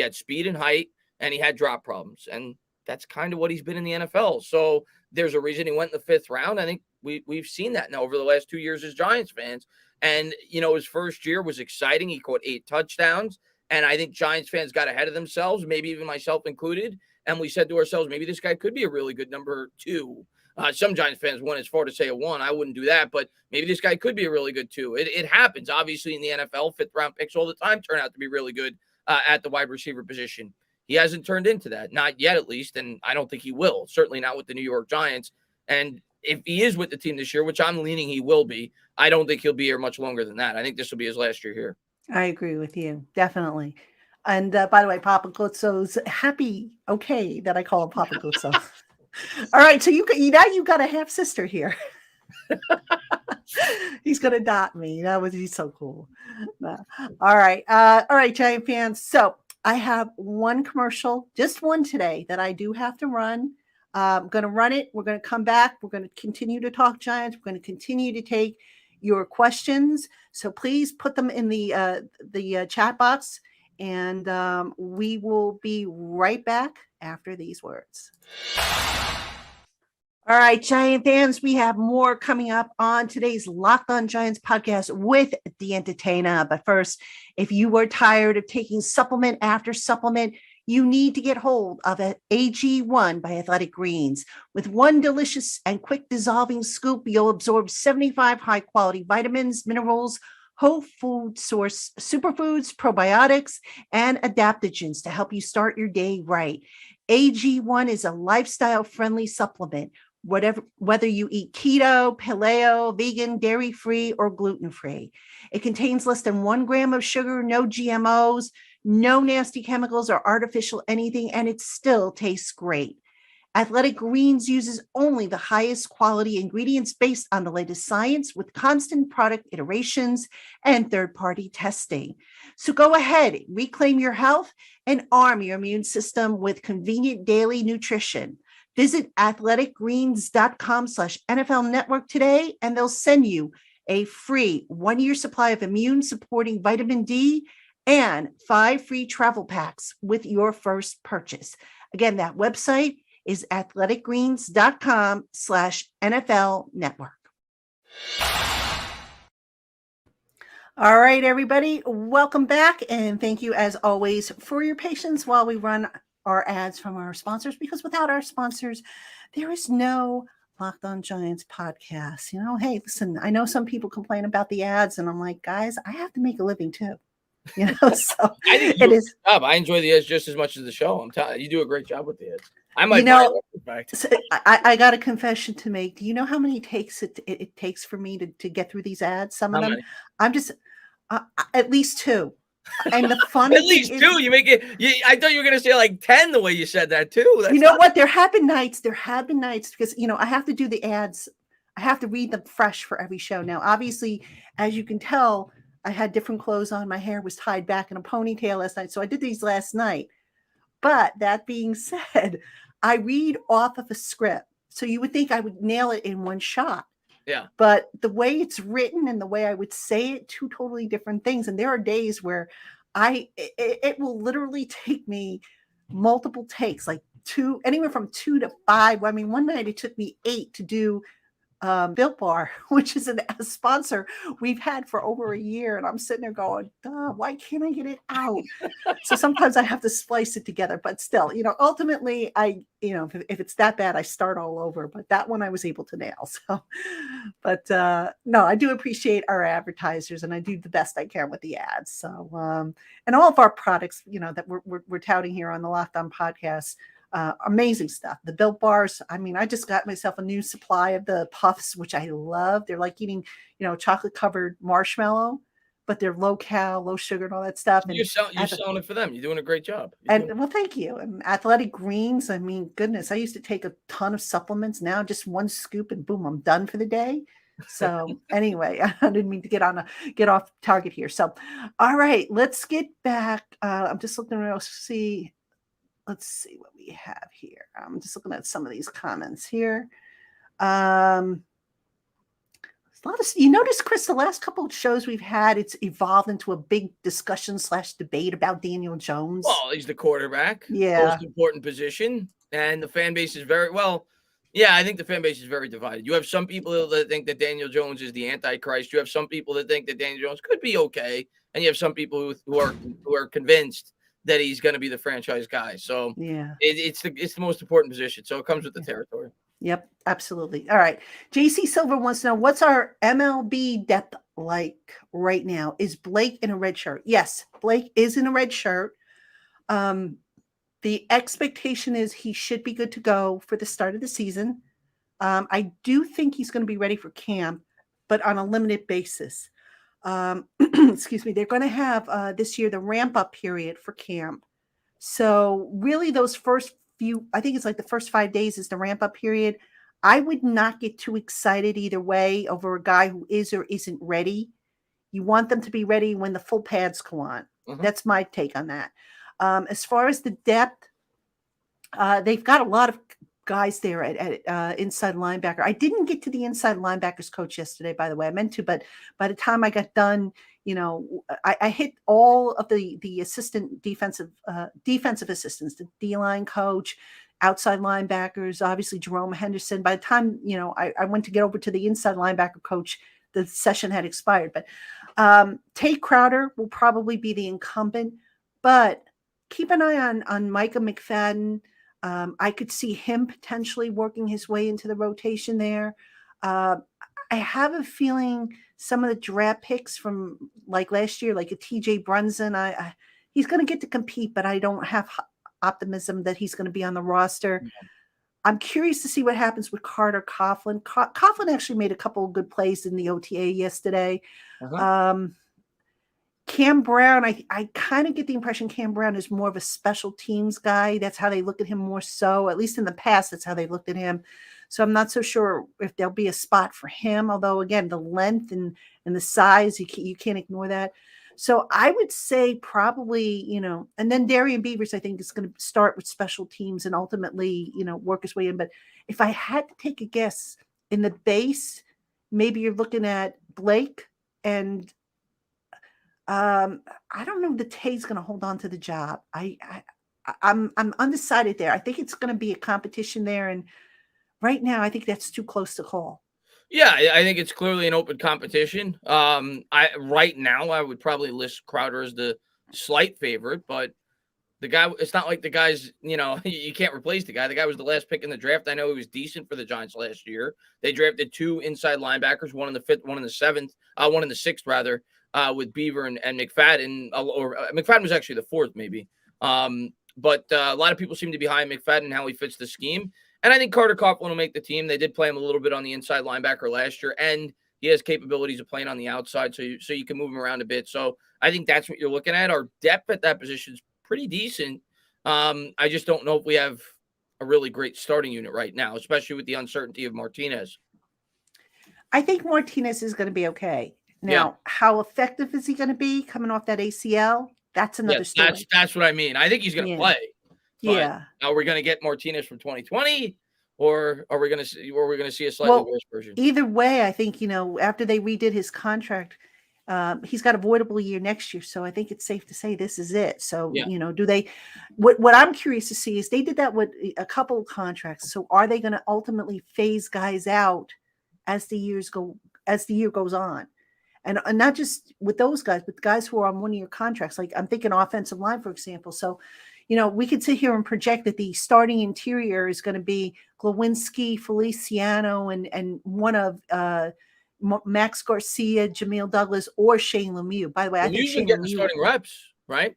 had speed and height, and he had drop problems. And that's kind of what he's been in the NFL. So there's a reason he went in the 5th round. I think we've seen that now over the last 2 years as Giants fans. And, his first year was exciting. He caught 8 touchdowns. And I think Giants fans got ahead of themselves, maybe even myself included. And we said to ourselves, maybe this guy could be a really good number 2. Some Giants fans went as far to say a 1. I wouldn't do that, but maybe this guy could be a really good 2. It happens, obviously, in the NFL. 5th round picks all the time turn out to be really good at the wide receiver position. He hasn't turned into that, not yet at least, and I don't think he will. Certainly not with the New York Giants. And if he is with the team this year, which I'm leaning he will be, I don't think he'll be here much longer than that. I think this will be his last year here. I agree with you, definitely. And by the way, Papa Guzzo's happy, okay, that I call him Papa Guzzo. All right, so now you got a half sister here. He's gonna adopt me. He's so cool. All right, Giant fans. So I have one commercial, just one today, that I do have to run. I'm going to run it. We're going to come back. We're going to continue to talk Giants. We're going to continue to take your questions. So please put them in the chat box, and we will be right back after these words. All right, Giant fans, we have more coming up on today's LockedOn Giants podcast with DaEntertainah. But first, if you were tired of taking supplement after supplement, you need to get hold of an AG1 by Athletic Greens. With one delicious and quick dissolving scoop, you'll absorb 75 high-quality vitamins, minerals, whole food source superfoods, probiotics, and adaptogens to help you start your day right. AG1 is a lifestyle-friendly supplement whether you eat keto, paleo, vegan, dairy-free, or gluten-free. It contains less than 1 gram of sugar, no GMOs, no nasty chemicals or artificial anything, and it still tastes great. Athletic Greens uses only the highest quality ingredients based on the latest science with constant product iterations and third-party testing. So go ahead, reclaim your health and arm your immune system with convenient daily nutrition. Visit athleticgreens.com/NFL Network today, and they'll send you a free 1-year supply of immune-supporting vitamin D and 5 free travel packs with your first purchase. Again, that website is athleticgreens.com/NFL Network. All right, everybody, welcome back. And thank you, as always, for your patience while we run our ads from our sponsors, because without our sponsors, there is no LockedOn Giants podcast. Hey, listen, I know some people complain about the ads, and I'm like, guys, I have to make a living too. So I think it is. Job. I enjoy the ads just as much as the show. I'm telling you, do a great job with the ads. I might so I got a confession to make. Do you know how many takes it takes for me to get through these ads? Some of them, many? I'm just at least 2. And the funny at least thing 2. Is, you make it. I thought you were going to say like 10 the way you said that too. That's what? There have been nights because I have to do the ads. I have to read them fresh for every show. Now, obviously, as you can tell, I had different clothes on. My hair was tied back in a ponytail last night, so I did these last night. But that being said, I read off of a script. So you would think I would nail it in one shot. Yeah. But the way it's written and the way I would say it, 2 totally different things. And there are days where it will literally take me multiple takes, like 2, anywhere from 2 to 5. I mean, one night it took me 8 to do Built Bar, which is a sponsor we've had for over a year. And I'm sitting there going, why can't I get it out? So sometimes I have to splice it together, but still, ultimately if it's that bad, I start all over, but that one I was able to nail. So, but no, I do appreciate our advertisers, and I do the best I can with the ads. So, and all of our products, that we're touting here on the Locked On podcast, amazing stuff. The Built Bars. I mean, I just got myself a new supply of the puffs, which I love. They're like eating, chocolate covered marshmallow, but they're low cal, low sugar, and all that stuff. And you're selling it for them. You're doing a great job. Well, thank you. And Athletic Greens. I mean, goodness, I used to take a ton of supplements. Now just 1 scoop and boom, I'm done for the day. So anyway, I didn't mean to get off target here. So, all right, let's get back. I'm just looking around to see. Let's see what we have here. I'm just looking at some of these comments here. You notice, Chris, the last couple of shows we've had, it's evolved into a big discussion / debate about Daniel Jones. Well, he's the quarterback. Yeah. Most important position. And the fan base is I think the fan base is very divided. You have some people that think that Daniel Jones is the Antichrist. You have some people that think that Daniel Jones could be okay. And you have some people who are convinced that he's going to be the franchise guy. So it's the most important position. So it comes with the territory. Yep, absolutely. All right. JC Silver wants to know, what's our MLB depth like right now? Is Blake in a red shirt? Yes, Blake is in a red shirt. The expectation is he should be good to go for the start of the season. I do think he's going to be ready for camp, but on a limited basis. Excuse me. They're going to have this year the ramp up period for camp. So really those first few, I think it's like the first 5 days is the ramp up period. I would not get too excited either way over a guy who is or isn't ready. You want them to be ready when the full pads go on. Mm-hmm. That's my take on that. As far as the depth, they've got a lot of guys there at inside linebacker. I didn't get to the inside linebackers coach yesterday, by the way. I meant to, but by the time I got done, I hit all of the assistant defensive assistants, the D-line coach, outside linebackers, obviously Jerome Henderson. By the time, I went to get over to the inside linebacker coach, the session had expired. But Tate Crowder will probably be the incumbent, but keep an eye on Micah McFadden. I could see him potentially working his way into the rotation there. I have a feeling some of the draft picks from like last year, like a TJ Brunson, he's going to get to compete, but I don't have optimism that he's going to be on the roster. I'm curious to see what happens with Carter Coughlin. Coughlin actually made a couple of good plays in the OTA yesterday. Uh-huh. Cam Brown, I kind of get the impression Cam Brown is more of a special teams guy. That's how they look at him more so. At least in the past, that's how they looked at him. So I'm not so sure if there'll be a spot for him. Although, again, the length and the size, you can't ignore that. So I would say probably, and then Darian Beavers, I think, is going to start with special teams and ultimately, work his way in. But if I had to take a guess in the base, maybe you're looking at Blake and I don't know that Tay's going to hold on to the job. I'm undecided there. I think it's going to be a competition there, and right now I think that's too close to call. Yeah, I think it's clearly an open competition. Right now I would probably list Crowder as the slight favorite, but the guy, it's not like the guy's, you can't replace the guy. The guy was the last pick in the draft. I know he was decent for the Giants last year. They drafted 2 inside linebackers, one in the 5th, one in the 7th, one in the 6th rather, with Beaver and McFadden, or McFadden was actually the 4th maybe. But a lot of people seem to be high on McFadden and how he fits the scheme. And I think Carter Coughlin will make the team. They did play him a little bit on the inside linebacker last year, and he has capabilities of playing on the outside, so you can move him around a bit. So I think that's what you're looking at. Our depth at that position is pretty decent. I just don't know if we have a really great starting unit right now, especially with the uncertainty of Martinez. I think Martinez is going to be okay. Now, how effective is he going to be coming off that ACL? That's another story. That's what I mean. I think he's going to play. Yeah. Are we going to get Martinez from 2020, or are we going to see a slightly worse version? Either way, I think after they redid his contract, he's got a voidable year next year, so I think it's safe to say this is it. So do they? What I'm curious to see is they did that with a couple of contracts. So are they going to ultimately phase guys out as the year goes on? And not just with those guys, but guys who are on one-year contracts. Like I'm thinking offensive line, for example. So, we could sit here and project that the starting interior is going to be Glowinski, Feliciano, and one of Max Garcia, Jamil Douglas, or Shane Lemieux. By the way, I think Shane getting Lemieux starting reps, right?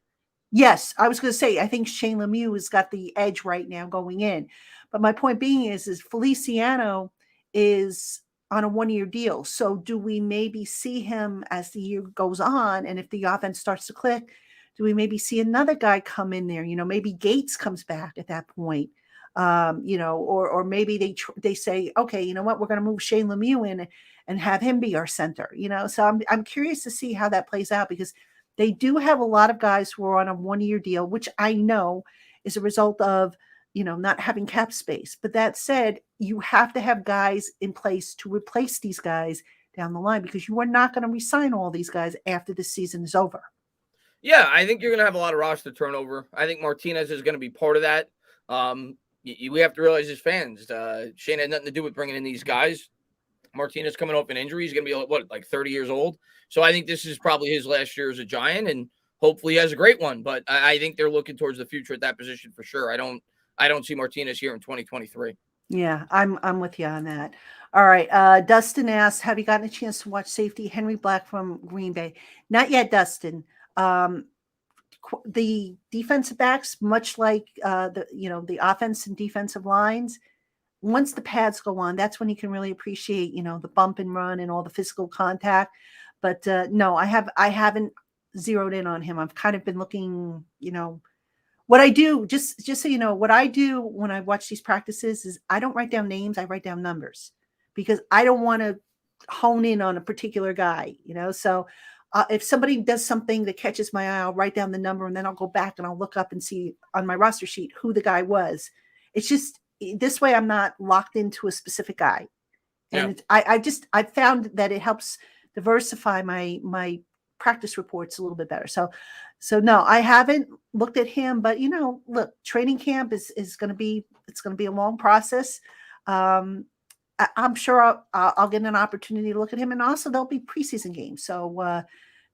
Yes, I was going to say I think Shane Lemieux has got the edge right now going in. But my point being is Feliciano is on a one-year deal. So do we maybe see him as the year goes on? And if the offense starts to click, do we maybe see another guy come in there? Maybe Gates comes back at that point. Or maybe they say, okay, you know what, we're going to move Shane Lemieux in and have him be our center. So I'm curious to see how that plays out, because they do have a lot of guys who are on a one-year deal, which I know is a result of not having cap space. But that said, you have to have guys in place to replace these guys down the line, because you are not going to re-sign all these guys after the season is over. Yeah, I think you're going to have a lot of roster turnover. I think Martinez is going to be part of that. We have to realize as fans, Shane had nothing to do with bringing in these guys. Martinez coming off an injury. He's going to be, like 30 years old. So I think this is probably his last year as a Giant, and hopefully he has a great one. But I think they're looking towards the future at that position for sure. I don't see Martinez here in 2023. Yeah, I'm with you on that. All right. Dustin asks, have you gotten a chance to watch safety Henry Black from Green Bay? Not yet, Dustin. The defensive backs, much like the offense and defensive lines, once the pads go on, that's when you can really appreciate the bump and run and all the physical contact. But no, I haven't zeroed in on him. I've kind of been looking, what I do, just so you know, what I do when I watch these practices is I don't write down names, I write down numbers, because I don't want to hone in on a particular guy, So if somebody does something that catches my eye, I'll write down the number, and then I'll go back and I'll look up and see on my roster sheet who the guy was. It's just this way I'm not locked into a specific guy. And I found that it helps diversify my practice reports a little bit better. So no, I haven't looked at him, but look, training camp is going to be a long process. I'm sure I'll get an opportunity to look at him, and also there'll be preseason games. So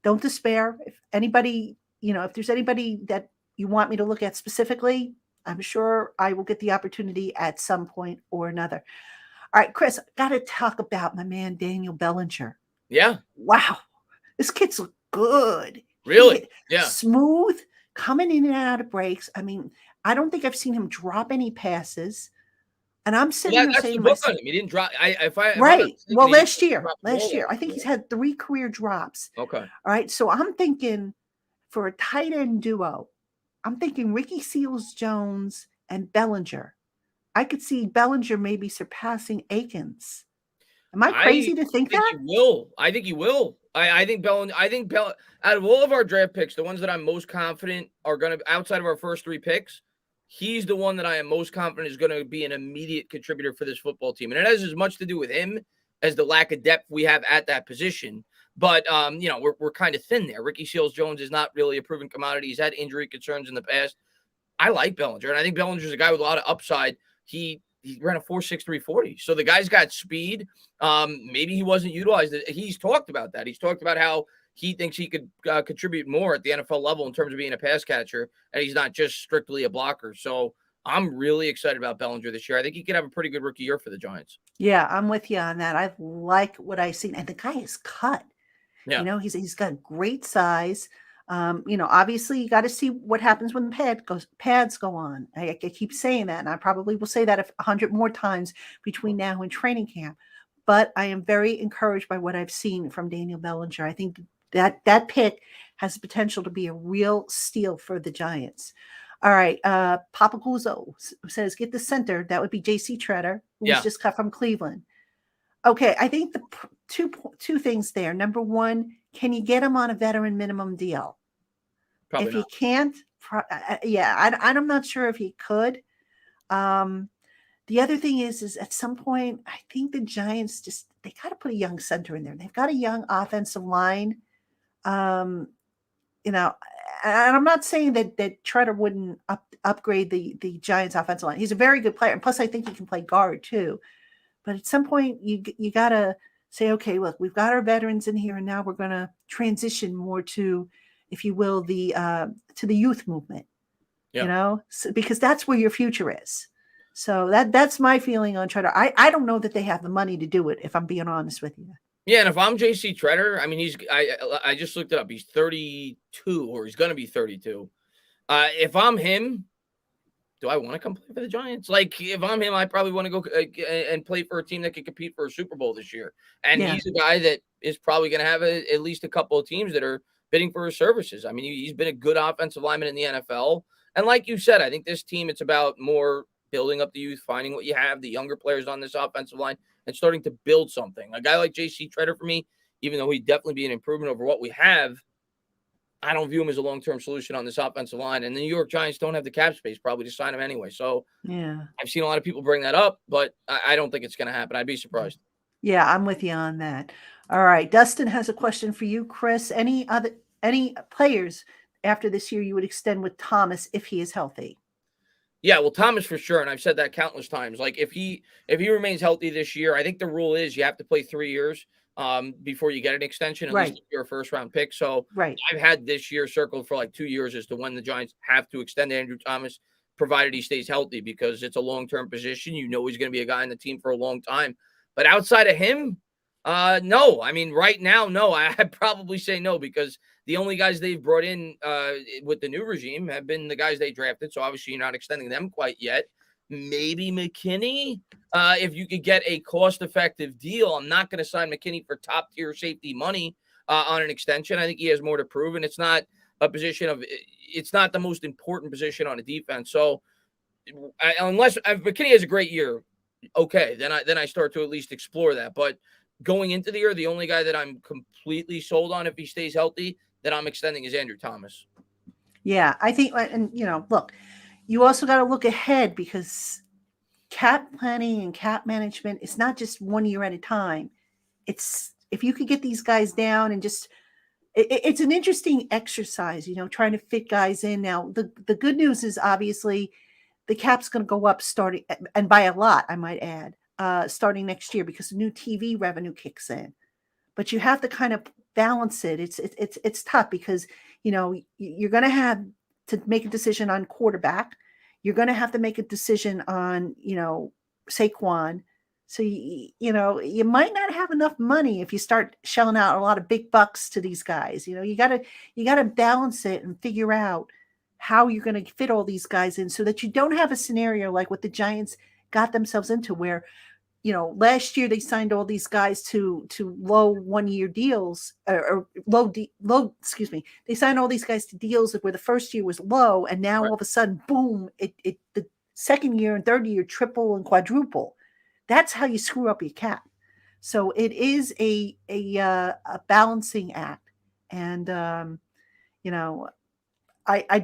don't despair. If anybody, if there's anybody that you want me to look at specifically, I'm sure I will get the opportunity at some point or another. All right, Chris, got to talk about my man, Daniel Bellinger. Yeah. Wow. This kid's look good. Really? Yeah. Smooth, coming in and out of breaks. I mean, I don't think I've seen him drop any passes. And I'm sitting here That's saying the to book on myself, him. He didn't drop. If I'm not right. mistaken, Well, he didn't last year, drop the ball I think he's year. had 3 career drops. Okay. All right. So I'm thinking for a tight end duo, I'm thinking Ricky Seals-Jones and Bellinger. I could see Bellinger maybe surpassing Akins. Am I crazy to think think that? he will. I think he will. I think out of all of our draft picks, the ones that I'm most confident are going to, outside of our first 3 picks, he's the one that I am most confident is going to be an immediate contributor for this football team. And it has as much to do with him as the lack of depth we have at that position. But, we're kind of thin there. Ricky Seals-Jones is not really a proven commodity. He's had injury concerns in the past. I like Bellinger, and I think Bellinger's a guy with a lot of upside. He ran a 4.63 40. So the guy's got speed. Maybe he wasn't utilized. He's talked about that. He's talked about how he thinks he could contribute more at the NFL level in terms of being a pass catcher, and he's not just strictly a blocker. So I'm really excited about Bellinger this year. I think he could have a pretty good rookie year for the Giants. Yeah, I'm with you on that. I like what I've seen. And the guy is cut. Yeah. He's got great size. Obviously you got to see what happens when the pads go on. I keep saying that, and I probably will say that 100 more times between now and training camp. But I am very encouraged by what I've seen from Daniel Bellinger. I think that pick has the potential to be a real steal for the Giants. All right. Papa Guzzo says, get the center. That would be J.C. Tretter, who was just cut from Cleveland. Okay. I think the two things there. Number one, can you get him on a veteran minimum deal? Probably if not. you can't, I'm not sure if he could. The other thing is at some point, I think the Giants they got to put a young center in there. They've got a young offensive line. And I'm not saying that Tretter wouldn't upgrade the Giants offensive line. He's a very good player. And plus I think he can play guard too. But at some point you got to say, okay, look, we've got our veterans in here, and now we're going to transition more to, if you will, to the youth movement, because that's where your future is. So that's my feeling on Tretter. I don't know that they have the money to do it, if I'm being honest with you. Yeah, and if I'm J.C. Tretter, I mean, I just looked it up. He's 32, or he's going to be 32. If I'm him, do I want to come play for the Giants? Like, if I'm him, I probably want to go and play for a team that can compete for a Super Bowl this year. And he's a guy that is probably going to have at least a couple of teams that are bidding for his services. I mean, he's been a good offensive lineman in the NFL. And like you said, I think this team, it's about more building up the youth, finding what you have, the younger players on this offensive line, and starting to build something. A guy like J.C. Tretter, for me, even though he'd definitely be an improvement over what we have, I don't view him as a long-term solution on this offensive line. And the New York Giants don't have the cap space probably to sign him anyway. So yeah, I've seen a lot of people bring that up, but I don't think it's going to happen. I'd be surprised. Yeah, I'm with you on that. All right. Dustin has a question for you, Chris. Any players after this year you would extend with Thomas if he is healthy? Yeah, well, Thomas for sure, and I've said that countless times. Like, if he remains healthy this year, I think the rule is you have to play 3 years before you get an extension, at least if you're a first-round pick. So I've had this year circled for like 2 years as to when the Giants have to extend Andrew Thomas, provided he stays healthy, because it's a long-term position. He's going to be a guy in the team for a long time. But outside of him, no. I mean, right now, no. I'd probably say no, because the only guys they've brought in with the new regime have been the guys they drafted. So obviously you're not extending them quite yet. Maybe McKinney, if you could get a cost-effective deal. I'm not going to sign McKinney for top-tier safety money on an extension. I think he has more to prove, and it's not it's not the most important position on a defense. So unless McKinney has a great year, okay, then I start to at least explore that. But going into the year, the only guy that I'm completely sold on if he stays healthy that I'm extending is Andrew Thomas. Yeah, I think, and look, you also got to look ahead, because cap planning and cap management is not just 1 year at a time. It's, if you could get these guys down and just, it's an interesting exercise, trying to fit guys in. Now, the good news is obviously the cap's going to go up starting, and by a lot, I might add, starting next year, because the new TV revenue kicks in. But you have to kind of balance it. It's tough, because you're going to have to make a decision on quarterback. You're going to have to make a decision on Saquon. So you might not have enough money if you start shelling out a lot of big bucks to these guys. You got to balance it and figure out how you're going to fit all these guys in, so that you don't have a scenario like what the Giants got themselves into where, last year they signed all these guys to low 1-year deals or excuse me. They signed all these guys to deals where the first year was low, and now all of a sudden, boom, the second year and third year triple and quadruple. That's how you screw up your cap. So it is a balancing act, and I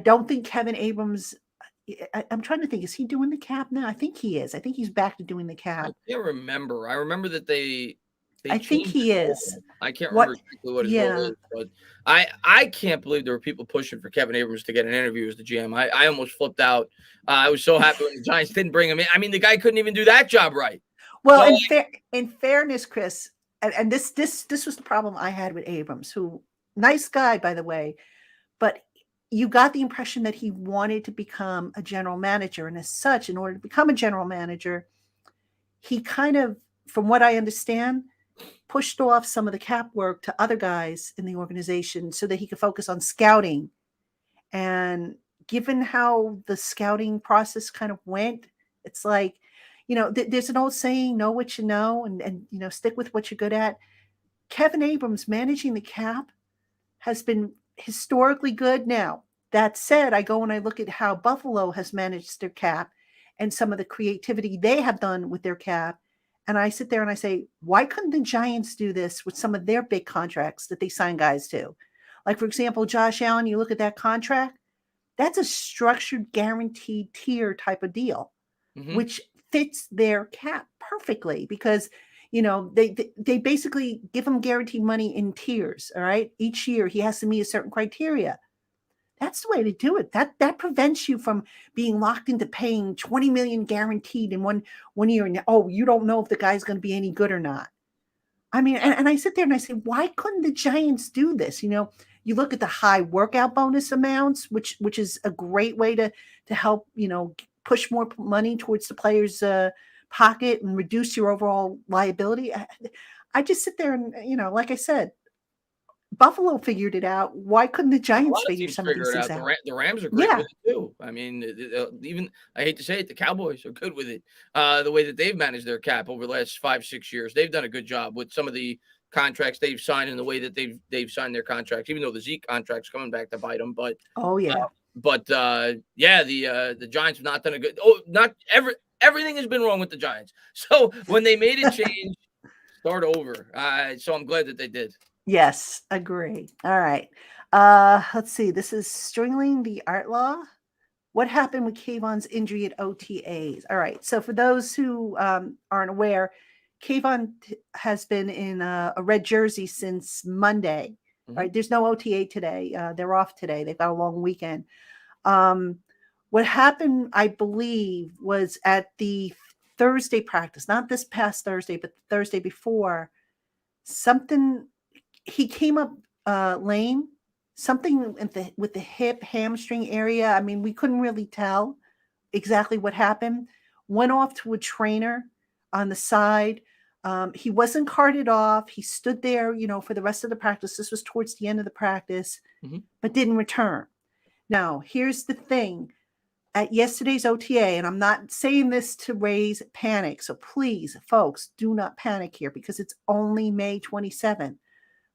don't think Kevin Abrams. I'm trying to think. Is he doing the cap now? I think he is. I think he's back to doing the cap. I can't remember. I remember that they I think he is. I can't remember exactly what his role is, but I can't believe there were people pushing for Kevin Abrams to get an interview as the GM. I almost flipped out. I was so happy when the Giants didn't bring him in. I mean, the guy couldn't even do that job right. Well, in fairness, Chris, and this was the problem I had with Abrams, who nice guy, by the way, but you got the impression that he wanted to become a general manager. And as such, in order to become a general manager, he kind of, from what I understand, pushed off some of the cap work to other guys in the organization so that he could focus on scouting. And given how the scouting process kind of went, it's like, there's an old saying, know what you know, and stick with what you're good at. Kevin Abrams managing the cap has been historically good. Now, that said, I go and I look at how Buffalo has managed their cap and some of the creativity they have done with their cap. And I sit there and I say, why couldn't the Giants do this with some of their big contracts that they sign guys to? Like, for example, Josh Allen, you look at that contract, that's a structured, guaranteed tier type of deal, which fits their cap perfectly because they basically give him guaranteed money in tiers. All right. Each year he has to meet a certain criteria. That's the way to do it. That prevents you from being locked into paying $20 million guaranteed in one year. And you don't know if the guy's going to be any good or not. I mean, and I sit there and I say, why couldn't the Giants do this? You look at the high workout bonus amounts, which is a great way to help, push more money towards the player's pocket and reduce your overall liability. I just sit there and, like I said, Buffalo figured it out. Why couldn't the Giants figure some of these things out? The Rams are great with it too. I mean, even I hate to say it, the Cowboys are good with it. The way that they've managed their cap over the last 5-6 years, they've done a good job with some of the contracts they've signed and the way that they've signed their contracts. Even though the Zeke contract's coming back to bite them, but the Giants have not done a good. Everything has been wrong with the Giants. So when they made a change, start over. So I'm glad that they did. Yes, agree. All right. Let's see. This is Stringling the Art Law. What happened with Kayvon's injury at OTAs? All right. So for those who aren't aware, Kayvon has been in a red jersey since Monday. Right? There's no OTA today. They're off today. They've got a long weekend. What happened, I believe, was at the Thursday practice, not this past Thursday, but the Thursday before, he came up lame, something with the hip hamstring area. I mean, we couldn't really tell exactly what happened. Went off to a trainer on the side. He wasn't carted off. He stood there, for the rest of the practice. This was towards the end of the practice, but didn't return. Now, here's the thing. At yesterday's OTA, and I'm not saying this to raise panic, so please, folks, do not panic here because it's only May 27th.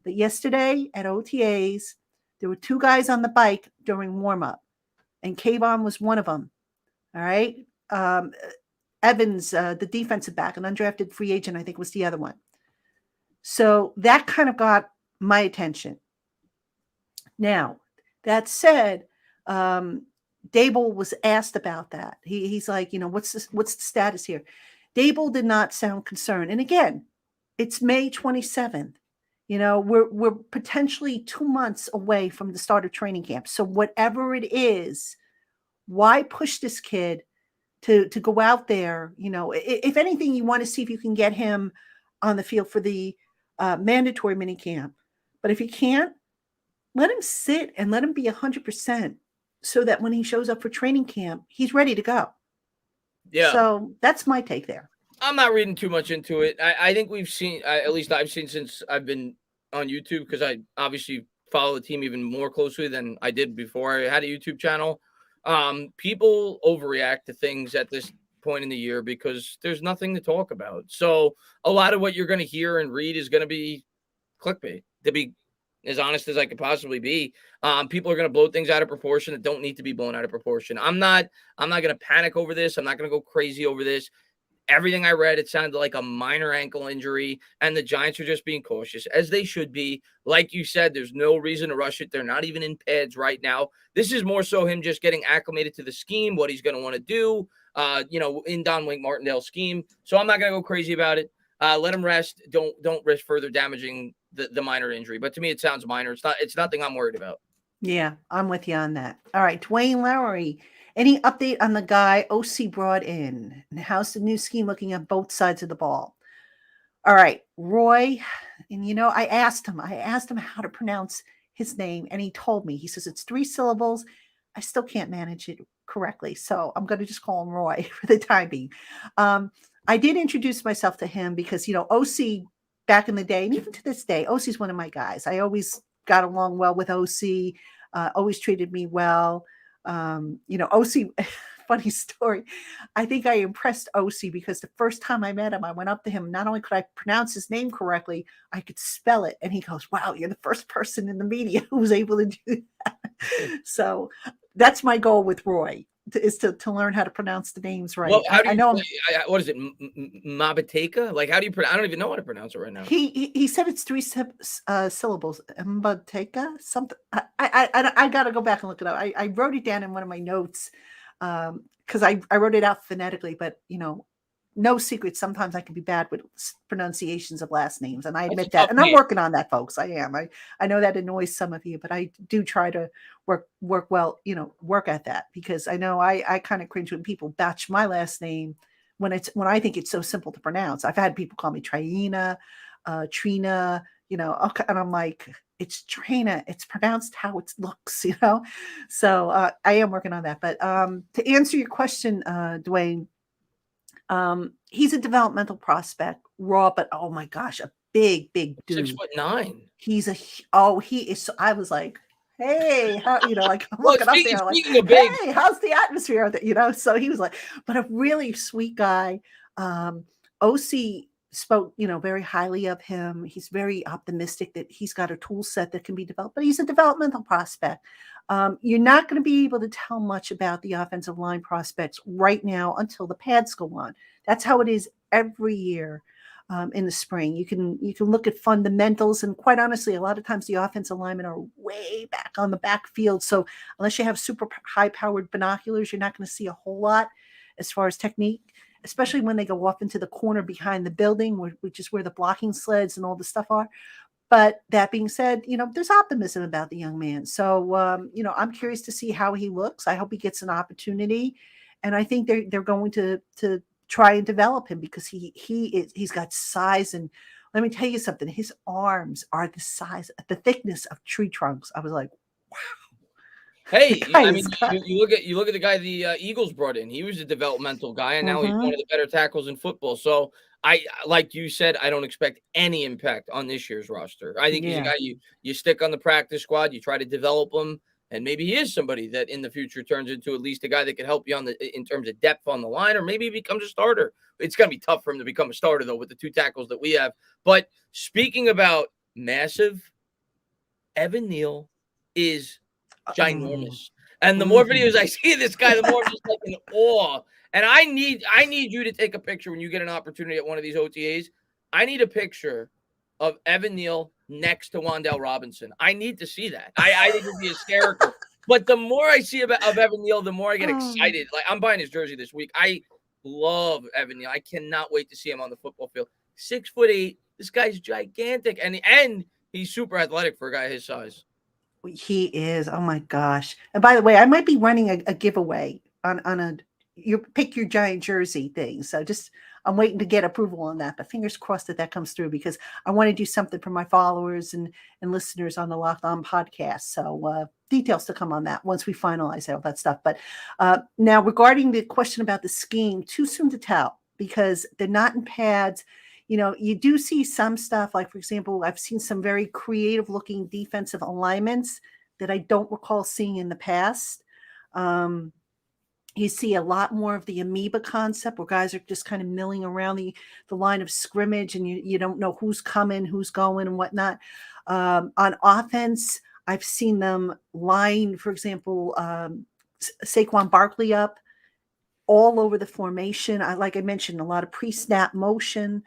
But yesterday at OTAs, there were 2 guys on the bike during warm-up, and Kayvon was one of them. All right? Evans, the defensive back, an undrafted free agent, I think was the other one. So that kind of got my attention. Now, that said, Daboll was asked about that. He's like, what's the status here? Daboll did not sound concerned. And again, it's May 27th. We're potentially 2 months away from the start of training camp. So whatever it is, why push this kid to go out there? If anything, you want to see if you can get him on the field for the mandatory mini camp. But if you can't, let him sit and let him be 100%. So that when he shows up for training camp, he's ready to go. Yeah. So that's my take there. I'm not reading too much into it. I think we've seen, at least I've seen since I've been on YouTube, because I obviously follow the team even more closely than I did before I had a YouTube channel. People overreact to things at this point in the year because there's nothing to talk about. So a lot of what you're going to hear and read is going to be clickbait, to be as honest as I could possibly be. People are going to blow things out of proportion that don't need to be blown out of proportion. I'm not going to panic over this. I'm not going to go crazy over this. Everything I read, it sounded like a minor ankle injury, and the Giants are just being cautious, as they should be. Like you said, there's no reason to rush it. They're not even in pads right now. This is more so him just getting acclimated to the scheme, what he's going to want to do, in Don Wink Martindale's scheme. So I'm not going to go crazy about it. Let him rest. Don't risk further damaging the minor injury. But to me, it sounds minor. It's nothing I'm worried about. Yeah, I'm with you on that. All right, Dwayne Lowry. Any update on the guy OC brought in? And how's the new scheme looking at both sides of the ball? All right, Roy. And I asked him how to pronounce his name, and he told me. He says it's 3 syllables. I still can't manage it correctly, so I'm going to just call him Roy for the time being. I did introduce myself to him because OC back in the day, and even to this day, OC is one of my guys. I always got along well with OC. Always treated me well. OC, funny story. I think I impressed OC because the first time I met him, I went up to him. Not only could I pronounce his name correctly, I could spell it. And he goes, "Wow, you're the first person in the media who was able to do that." So that's my goal with Roy, is to learn how to pronounce the names right. Well, how do you, I know what is it? Mabateka? Like, how do you pronounce? I don't even know how to pronounce it right now. He said it's 3 syllables. Mbateka, something. I got to go back and look it up. I wrote it down in one of my notes because I wrote it out phonetically. But no secret. Sometimes I can be bad with pronunciations of last names, and I admit that. And I'm working on that, folks. I am. I know that annoys some of you, but I do try to work well. Work at that, because I know I kind of cringe when people batch my last name when I think it's so simple to pronounce. I've had people call me Traina, Trina, and I'm like, it's Traina. It's pronounced how it looks, So I am working on that. But to answer your question, Dwayne, he's a developmental prospect, raw, but oh my gosh, a big dude. 6'9". He is. So I was like, hey, how, like I'm Well, looking up there, like, speaking of big, hey, how's the atmosphere? So he was like, but a really sweet guy. OC spoke, very highly of him. He's very optimistic that he's got a tool set that can be developed, but he's a developmental prospect. You're not going to be able to tell much about the offensive line prospects right now until the pads go on. That's how it is every year in the spring. You can look at fundamentals, and quite honestly, a lot of times the offensive linemen are way back on the backfield. So unless you have super high-powered binoculars, you're not going to see a whole lot as far as technique, especially when they go off into the corner behind the building, which is where the blocking sleds and all the stuff are. But that being said, there's optimism about the young man. So, I'm curious to see how he looks. I hope he gets an opportunity. And I think they're going to try and develop him because he's got size. And let me tell you something, his arms are the thickness of tree trunks. I was like, wow. Hey, I mean, you look at the guy the Eagles brought in. He was a developmental guy, and now he's one of the better tackles in football. So like you said, I don't expect any impact on this year's roster. I think he's a guy you stick on the practice squad, you try to develop him, and maybe he is somebody that in the future turns into at least a guy that can help you in terms of depth on the line, or maybe he becomes a starter. It's going to be tough for him to become a starter, though, with the 2 tackles that we have. But speaking about massive, Evan Neal is ginormous. And the more videos I see of this guy, the more I'm just like in awe. And I need you to take a picture when you get an opportunity at one of these OTAs. I need a picture of Evan Neal next to Wan'Dale Robinson. I need to see that. I think it would be hysterical. But the more I see of Evan Neal, the more I get excited. Like, I'm buying his jersey this week. I love Evan Neal. I cannot wait to see him on the football field. 6'8". This guy's gigantic, and he's super athletic for a guy his size. He is. Oh my gosh. And by the way, I might be running a giveaway on a you pick your giant jersey thing. So I'm waiting to get approval on that, but fingers crossed that comes through, because I want to do something for my followers and listeners on the Locked On podcast. So details to come on that once we finalize all that stuff. But now regarding the question about the scheme, too soon to tell, because they're not in pads. You do see some stuff, like, for example, I've seen some very creative looking defensive alignments that I don't recall seeing in the past. You see a lot more of the amoeba concept where guys are just kind of milling around the line of scrimmage, and you don't know who's coming, who's going, and whatnot. On offense, I've seen them line, for example, Saquon Barkley up all over the formation. Like I mentioned, a lot of pre-snap motion.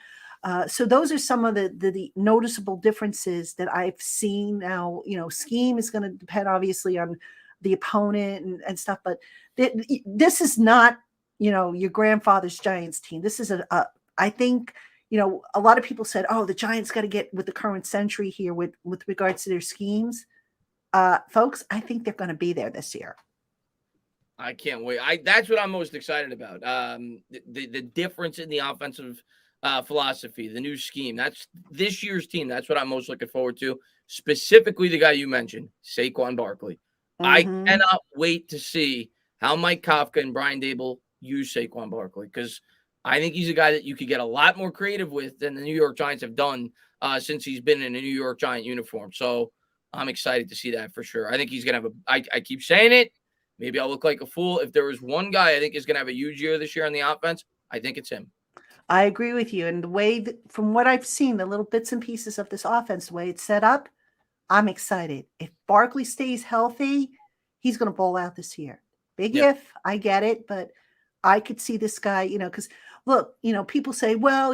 So those are some of the noticeable differences that I've seen. Now, scheme is going to depend obviously on the opponent and stuff, but this is not, your grandfather's Giants team. This is I think, a lot of people said, oh, the Giants got to get with the current century here with regards to their schemes. Folks, I think they're going to be there this year. I can't wait. That's what I'm most excited about. The difference in the offensive philosophy, the new scheme. That's this year's team. That's what I'm most looking forward to. Specifically, the guy you mentioned, Saquon Barkley. Mm-hmm. I cannot wait to see how Mike Kafka and Brian Daboll use Saquon Barkley, because I think he's a guy that you could get a lot more creative with than the New York Giants have done since he's been in a New York Giant uniform. So I'm excited to see that for sure. I think he's going to have I keep saying it. Maybe I'll look like a fool. If there was one guy I think is going to have a huge year this year on the offense, I think it's him. I agree with you. And the way from what I've seen, the little bits and pieces of this offense, the way it's set up, I'm excited. If Barkley stays healthy, he's going to bowl out this year. Big if, I get it, but I could see this guy, because look, people say, well,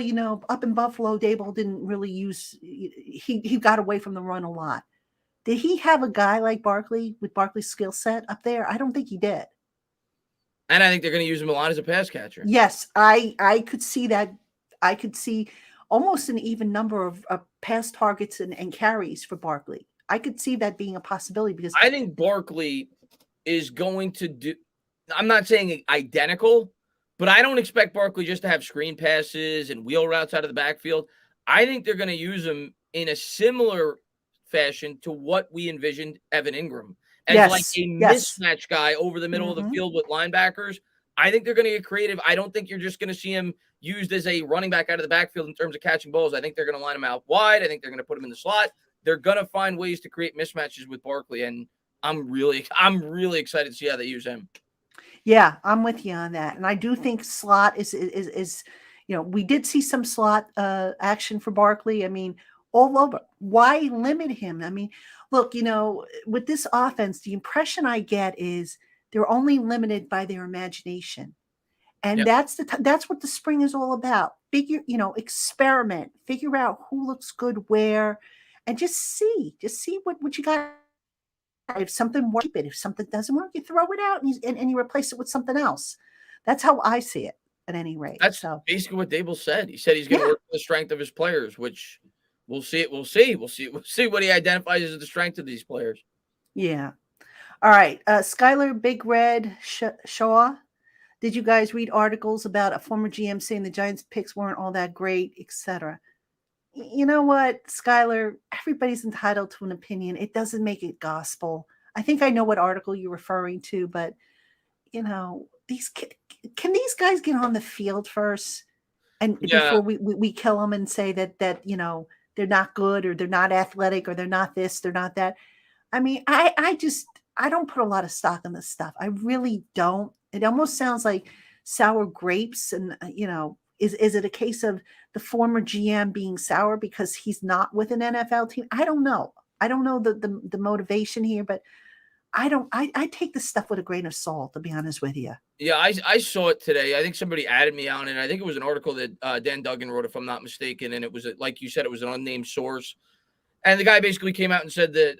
up in Buffalo, Daboll didn't really he got away from the run a lot. Did he have a guy like Barkley with Barkley's skill set up there? I don't think he did. And I think they're going to use him a lot as a pass catcher. Yes, I could see that. I could see almost an even number of pass targets and carries for Barkley. I could see that being a possibility, because I think Barkley is going to do, I'm not saying identical, but I don't expect Barkley just to have screen passes and wheel routes out of the backfield. I think they're going to use him in a similar fashion to what we envisioned Evan Ingram as, like a mismatch guy over the middle of the field with linebackers. I think they're going to get creative. I don't think you're just going to see him used as a running back out of the backfield in terms of catching balls. I think they're going to line him out wide. I think they're going to put him in the slot. They're going to find ways to create mismatches with Barkley, and I'm really excited to see how they use him. Yeah, I'm with you on that. And I do think slot is we did see some slot action for Barkley. I mean, all over. Why limit him? I mean, look, with this offense, the impression I get is they're only limited by their imagination. And that's what the spring is all about. Experiment, figure out who looks good where, and just see what you got. If something works, keep it. If something doesn't work, you throw it out and you replace it with something else. That's how I see it at any rate. That's basically what Daboll said. He said he's going to work for the strength of his players, which we'll see. We'll see what he identifies as the strength of these players. Yeah. All right. Skylar Big Red Shaw. Did you guys read articles about a former GM saying the Giants picks weren't all that great, etc.? You know what, Skylar? Everybody's entitled to an opinion. It doesn't make it gospel. I think I know what article you're referring to, but these guys get on the field first, and before we kill them and say that they're not good or they're not athletic or they're not this, they're not that. I mean, I don't put a lot of stock in this stuff. I really don't. It almost sounds like sour grapes, and is it a case of the former GM being sour because he's not with an NFL team? I don't know. I don't know the motivation here, but I take this stuff with a grain of salt, to be honest with you. Yeah, I saw it today. I think somebody added me on it. I think it was an article that Dan Duggan wrote, if I'm not mistaken, and it was, like you said, it was an unnamed source. And the guy basically came out and said that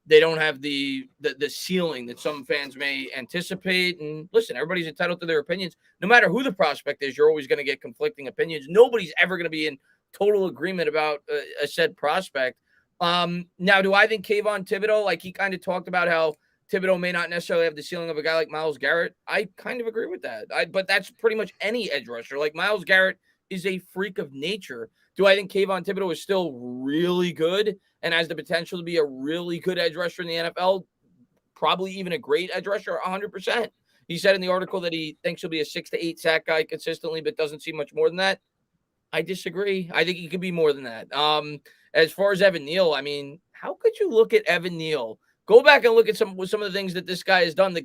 they don't have the ceiling that some fans may anticipate. And listen, everybody's entitled to their opinions. No matter who the prospect is, you're always going to get conflicting opinions. Nobody's ever going to be in total agreement about a said prospect. Now, do I think Kayvon Thibodeaux, like he kind of talked about how Thibodeaux may not necessarily have the ceiling of a guy like Myles Garrett? I kind of agree with that. But that's pretty much any edge rusher. Like Myles Garrett is a freak of nature. Do I think Kayvon Thibodeaux is still really good and has the potential to be a really good edge rusher in the NFL? Probably even a great edge rusher, 100%. He said in the article that he thinks he'll be a 6 to 8 sack guy consistently, but doesn't see much more than that. I disagree. I think he could be more than that. As far as Evan Neal, I mean, how could you look at Evan Neal? Go back and look at some of the things that this guy has done.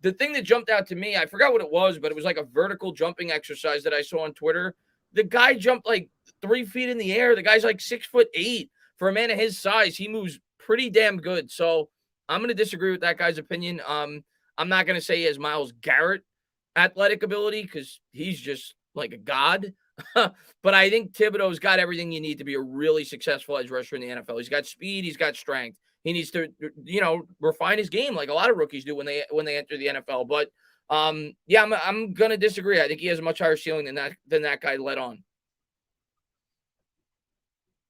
the thing that jumped out to me, I forgot what it was, but it was like a vertical jumping exercise that I saw on Twitter. The guy jumped like 3 feet in the air. The guy's like 6'8". For a man of his size, he moves pretty damn good. So I'm going to disagree with that guy's opinion. I'm not going to say he has Myles Garrett athletic ability because he's just like a god. But I think Thibodeaux's got everything you need to be a really successful edge rusher in the NFL. He's got speed. He's got strength. He needs to, refine his game like a lot of rookies do when they enter the NFL. But yeah, I'm gonna disagree. I think he has a much higher ceiling than that guy let on.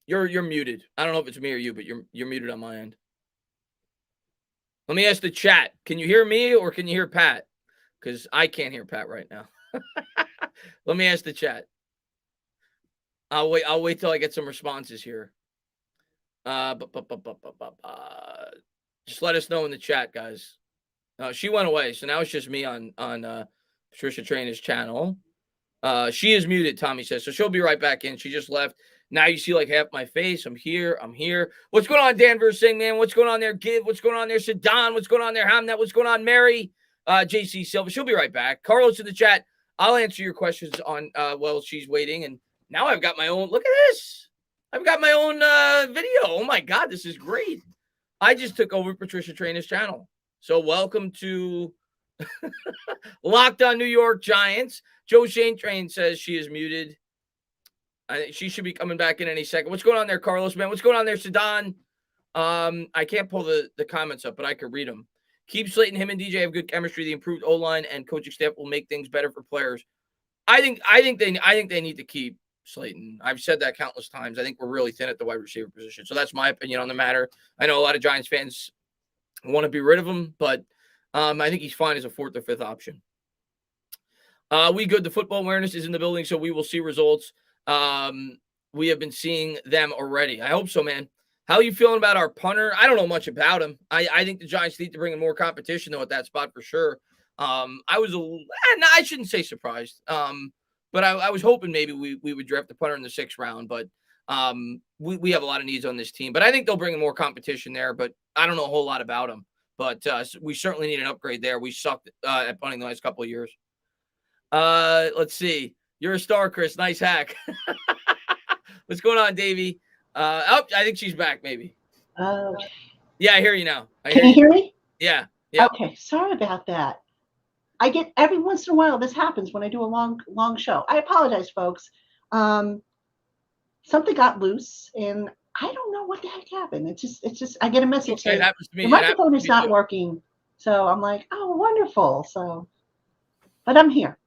You're muted. I don't know if it's me or you, but you're muted on my end. Let me ask the chat. Can you hear me or can you hear Pat? Because I can't hear Pat right now. Let me ask the chat. I'll wait till I get some responses here. Just let us know in the chat, guys. She went away, so now it's just me on Patricia Traina's channel. She is muted, Tommy says, so she'll be right back in. She just left. Now you see like half my face. I'm here. What's going on, Dan Versing, man? What's going on there, Giv? What's going on there, Sedan? What's going on there, Hamnet? What's going on, Mary? JC Silva. She'll be right back. Carlos in the chat. I'll answer your questions on while she's waiting. And now I've got my own. Look at this. I've got my own video. Oh my God, this is great. I just took over Patricia Traina's channel. So welcome to Locked On New York Giants. Joe Shane Train says she is muted. I think she should be coming back in any second. What's going on there, Carlos, man? What's going on there, Sedan? I can't pull the comments up, but I could read them. Keep Slayton, him and DJ have good chemistry. The improved O-line and coaching staff will make things better for players. I think they need to keep Slayton. I've said that countless times. I think we're really thin at the wide receiver position. So that's my opinion on the matter. I know a lot of Giants fans want to be rid of him, but I think he's fine as a 4th or 5th option. We good. The football awareness is in the building, so we will see results. We have been seeing them already. I hope so, man. How are you feeling about our punter? I don't know much about him. I think the Giants need to bring in more competition, though, at that spot for sure. I was I shouldn't say surprised. But I was hoping maybe we would draft the punter in the 6th round. But we have a lot of needs on this team. But I think they'll bring in more competition there. But I don't know a whole lot about him. But we certainly need an upgrade there. We sucked at punting the last couple of years. Let's see. You're a star, Chris. Nice hack. What's going on, Davey? I think she's back, maybe. Yeah, I hear you now. Can you hear me? Yeah. Okay, sorry about that. I get every once in a while this happens when I do a long show. I apologize, folks. Something got loose and I don't know what the heck happened. It's just I get a message saying the microphone is not working. So I'm like, oh, wonderful. So, but I'm here.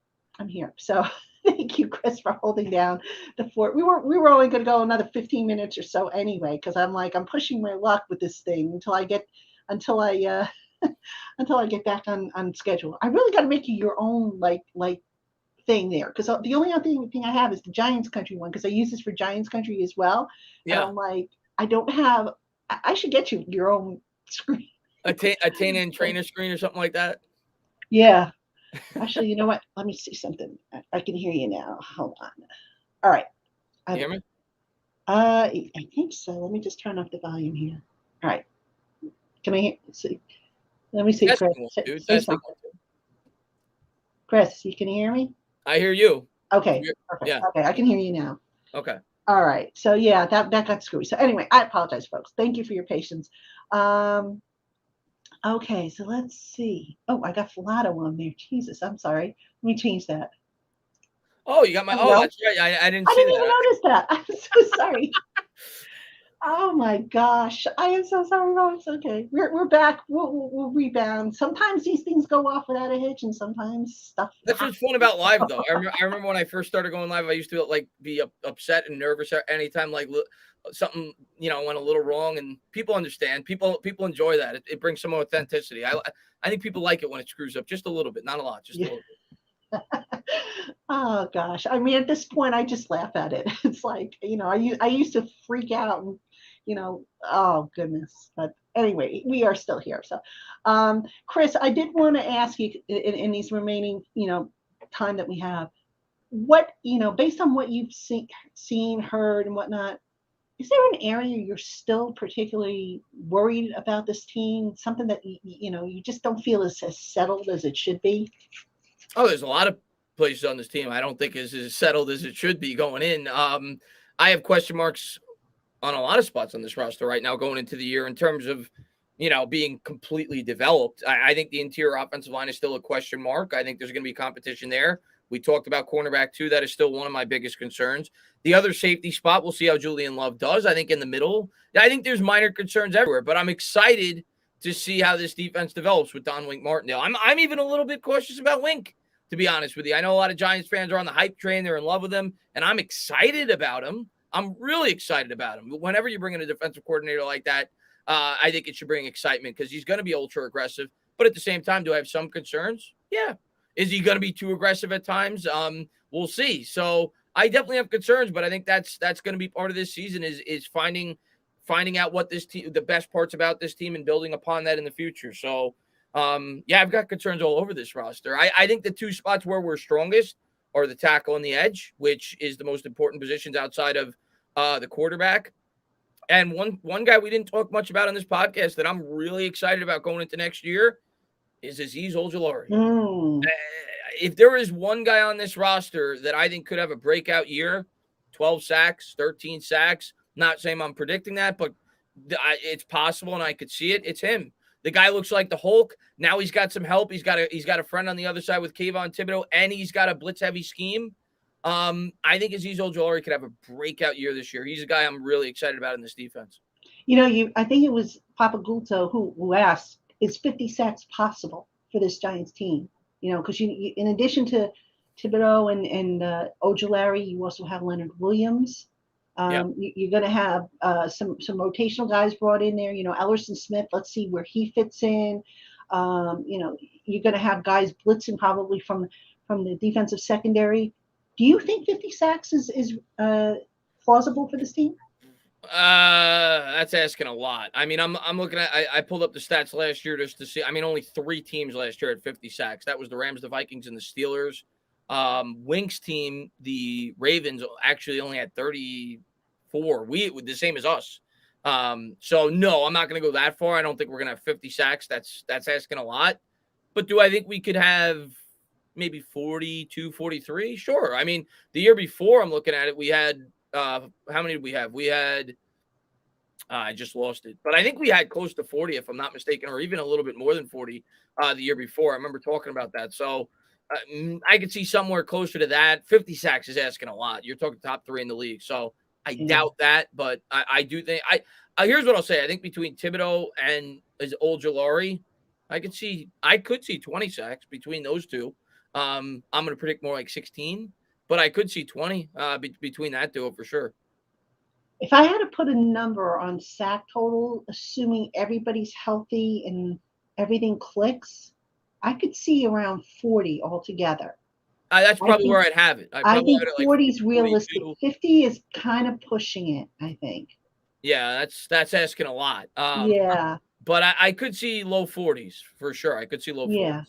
So thank you, Chris, for holding down the fort. We were only going to go another 15 minutes or so anyway, because I'm pushing my luck with this thing until I get back on schedule. I really got to make you your own like thing there, because the only other thing I have is the Giants Country one, because I use this for Giants Country as well. Yeah. And I'm like, I don't have. I should get you your own screen. A Traina and Trainer screen or something like that. Yeah. Actually, you know what? Let me see something. I can hear you now. Hold on. All right. You hear me? I think so. Let me just turn up the volume here. All right. Can I hear? See? Let me see, Chris. Say something. Chris, you can hear me? I hear you. Okay. Perfect. Yeah. Okay, I can hear you now. Okay. All right. So yeah, that got screwy. So anyway, I apologize, folks. Thank you for your patience. Okay, so let's see. Oh, I got Filato on there. Jesus, I'm sorry. Let me change that. Oh, you got my. Oh, that's right. I didn't see that. I didn't even notice that. I'm so sorry. Oh my gosh, I am so sorry, Ross. Okay, we're back. We'll rebound. Sometimes these things go off without a hitch, and sometimes stuff. That's what's fun about live, though. I remember when I first started going live, I used to be upset and nervous anytime something went a little wrong, and people understand. People enjoy that. It brings some authenticity. I think people like it when it screws up just a little bit, not a lot, just a little bit. Oh gosh, I mean, at this point, I just laugh at it. It's like I used to freak out and oh goodness. But anyway, we are still here. So, Chris, I did want to ask you in these remaining time that we have, what based on what you've seen, heard, and whatnot, is there an area you're still particularly worried about this team? Something that you just don't feel is as settled as it should be? Oh, there's a lot of places on this team I don't think is as settled as it should be going in. I have question marks on a lot of spots on this roster right now going into the year in terms of, being completely developed. I think the interior offensive line is still a question mark. I think there's going to be competition there. We talked about cornerback too. That is still one of my biggest concerns. The other safety spot, we'll see how Julian Love does. I think in the middle, I think there's minor concerns everywhere, but I'm excited to see how this defense develops with Don Wink Martindale. I'm even a little bit cautious about Wink, to be honest with you. I know a lot of Giants fans are on the hype train. They're in love with him, and I'm excited about him. I'm really excited about him. Whenever you bring in a defensive coordinator like that, I think it should bring excitement because he's going to be ultra aggressive. But at the same time, do I have some concerns? Yeah. Is he going to be too aggressive at times? We'll see. So I definitely have concerns, but I think that's going to be part of this season is finding out what this team, the best parts about this team, and building upon that in the future. So I've got concerns all over this roster. I think the two spots where we're strongest are the tackle and the edge, which is the most important positions outside of the quarterback. And one guy we didn't talk much about on this podcast that I'm really excited about going into next year is Azeez Ojulari. If there is one guy on this roster that I think could have a breakout year, 12 sacks, 13 sacks, not saying I'm predicting that, but it's possible and I could see it. It's him. The guy looks like the Hulk. Now he's got some help. He's got a friend on the other side with Kayvon Thibodeaux, and he's got a blitz-heavy scheme. I think Azeez Ojulari could have a breakout year this year. He's a guy I'm really excited about in this defense. I think it was Papa Gulto who asked, is 50 sacks possible for this Giants team? Because you in addition to Thibodeaux and Ojulari, you also have Leonard Williams. You're going to have some rotational guys brought in there. Ellerson Smith. Let's see where he fits in. You're going to have guys blitzing probably from the defensive secondary. Do you think 50 sacks is plausible for this team? That's asking a lot. I mean, I'm looking at. I pulled up the stats last year just to see. I mean, only 3 teams last year had 50 sacks. That was the Rams, the Vikings, and the Steelers. Wink's team, the Ravens, actually only had 34. The same as us. So no, I'm not going to go that far. I don't think we're going to have 50 sacks. That's asking a lot. But do I think we could have maybe 42, 43? Sure. I mean, the year before, I'm looking at it, we had how many did we have? We had I just lost it, but I think we had close to 40, if I'm not mistaken, or even a little bit more than 40 the year before. I remember talking about that. So I could see somewhere closer to that. 50 sacks is asking a lot. You're talking top 3 in the league. So I doubt that, but I do think here's what I'll say. I think between Thibodeaux and Ojulari, I could see 20 sacks between those two. I'm going to predict more like 16, but I could see 20 between that duo for sure. If I had to put a number on sack total, assuming everybody's healthy and everything clicks, I could see around 40 altogether. That's probably where I'd have it. I think 40 is realistic. 50 is kind of pushing it, I think. Yeah, that's asking a lot. But I could see low 40s for sure. I could see low 40s. Yeah.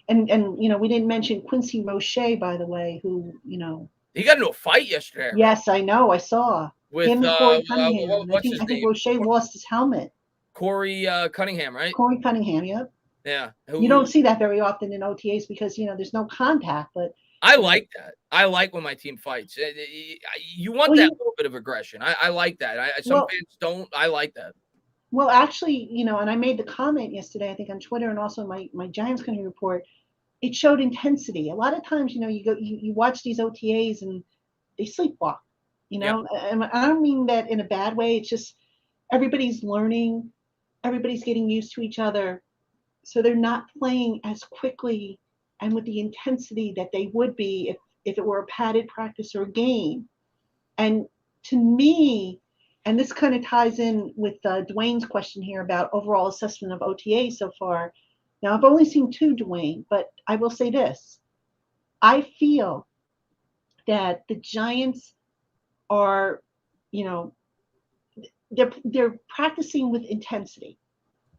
And we didn't mention Quincy Roche, by the way, who, he got into a fight yesterday. Yes, I know. I saw. With him and Corey Cunningham. what's his name? I think Roche lost his helmet. Corey Cunningham, right? Corey Cunningham, yep. Yeah. You don't see that very often in OTAs because, there's no contact. But I like that. I like when my team fights. You want that little bit of aggression. I like that. Some fans don't. I like that. Well, actually, and I made the comment yesterday, I think on Twitter and also my Giants Country report, it showed intensity. A lot of times, you watch these OTAs and they sleepwalk, and I don't mean that in a bad way. It's just everybody's learning, everybody's getting used to each other. So they're not playing as quickly and with the intensity that they would be if it were a padded practice or a game. And to me, and this kind of ties in with Dwayne's question here about overall assessment of OTA so far. Now, I've only seen 2, Dwayne, but I will say this. I feel that the Giants are, they're practicing with intensity,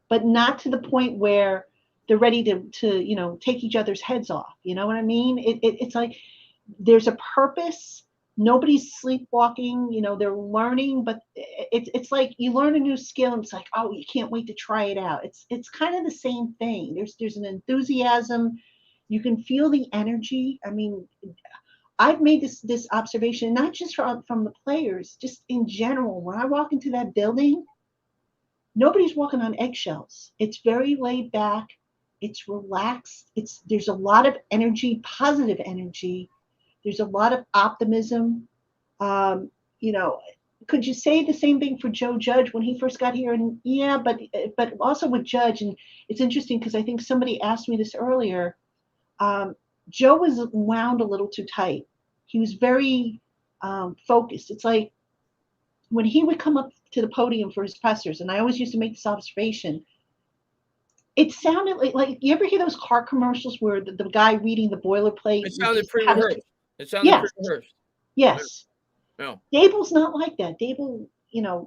but not to the point where they're ready to take each other's heads off. You know what I mean? It's like there's a purpose, nobody's sleepwalking. They're learning, but it's like you learn a new skill and it's like, oh, you can't wait to try it out. It's kind of the same thing. There's an enthusiasm. You can feel the energy. I mean, I've made this observation, not just from the players, just in general. When I walk into that building, nobody's walking on eggshells. It's very laid back. It's relaxed. There's a lot of energy, positive energy. There's a lot of optimism. Could you say the same thing for Joe Judge when he first got here? And yeah, but also with Judge, and it's interesting because I think somebody asked me this earlier. Joe was wound a little too tight. He was very focused. It's like when he would come up to the podium for his pressers, and I always used to make this observation, it sounded like you ever hear those car commercials where the guy reading the boilerplate? It sounded pre-rehearsed. Yes. No. Daboll's not like that. Daboll,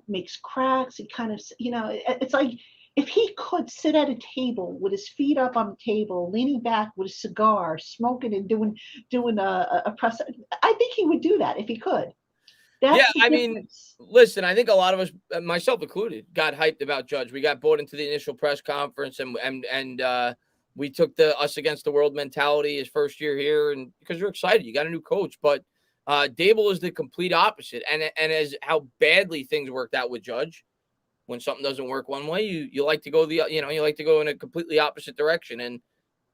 makes cracks. He kind of, it's like if he could sit at a table with his feet up on the table, leaning back with a cigar, smoking and doing a press, I think he would do that if he could. Listen, I think a lot of us, myself included, got hyped about Judge. We got bought into the initial press conference and we took the us against the world mentality his first year here, and because you're excited, you got a new coach. But Daboll is the complete opposite, and as how badly things worked out with Judge, when something doesn't work one way, you like to go you like to go in a completely opposite direction, and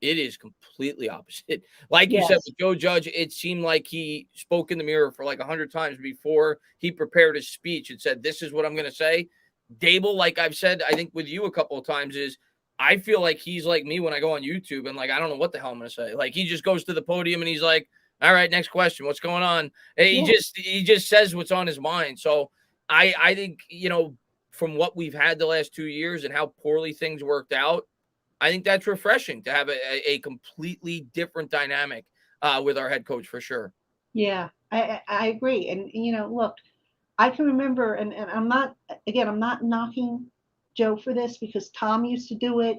it is completely opposite. Like you said with Joe Judge, it seemed like he spoke in the mirror for like 100 times before he prepared his speech and said, "This is what I'm going to say." Daboll, like I've said, I think with you a couple of times, is I feel like he's like me when I go on YouTube and like I don't know what the hell I'm going to say. Like he just goes to the podium and he's like, "All right, next question. What's going on?" And he just says what's on his mind. So I think from what we've had the last 2 years and how poorly things worked out, I think that's refreshing to have a completely different dynamic with our head coach for sure. Yeah, I agree. And, look, I can remember, and I'm not knocking Joe for this because Tom used to do it.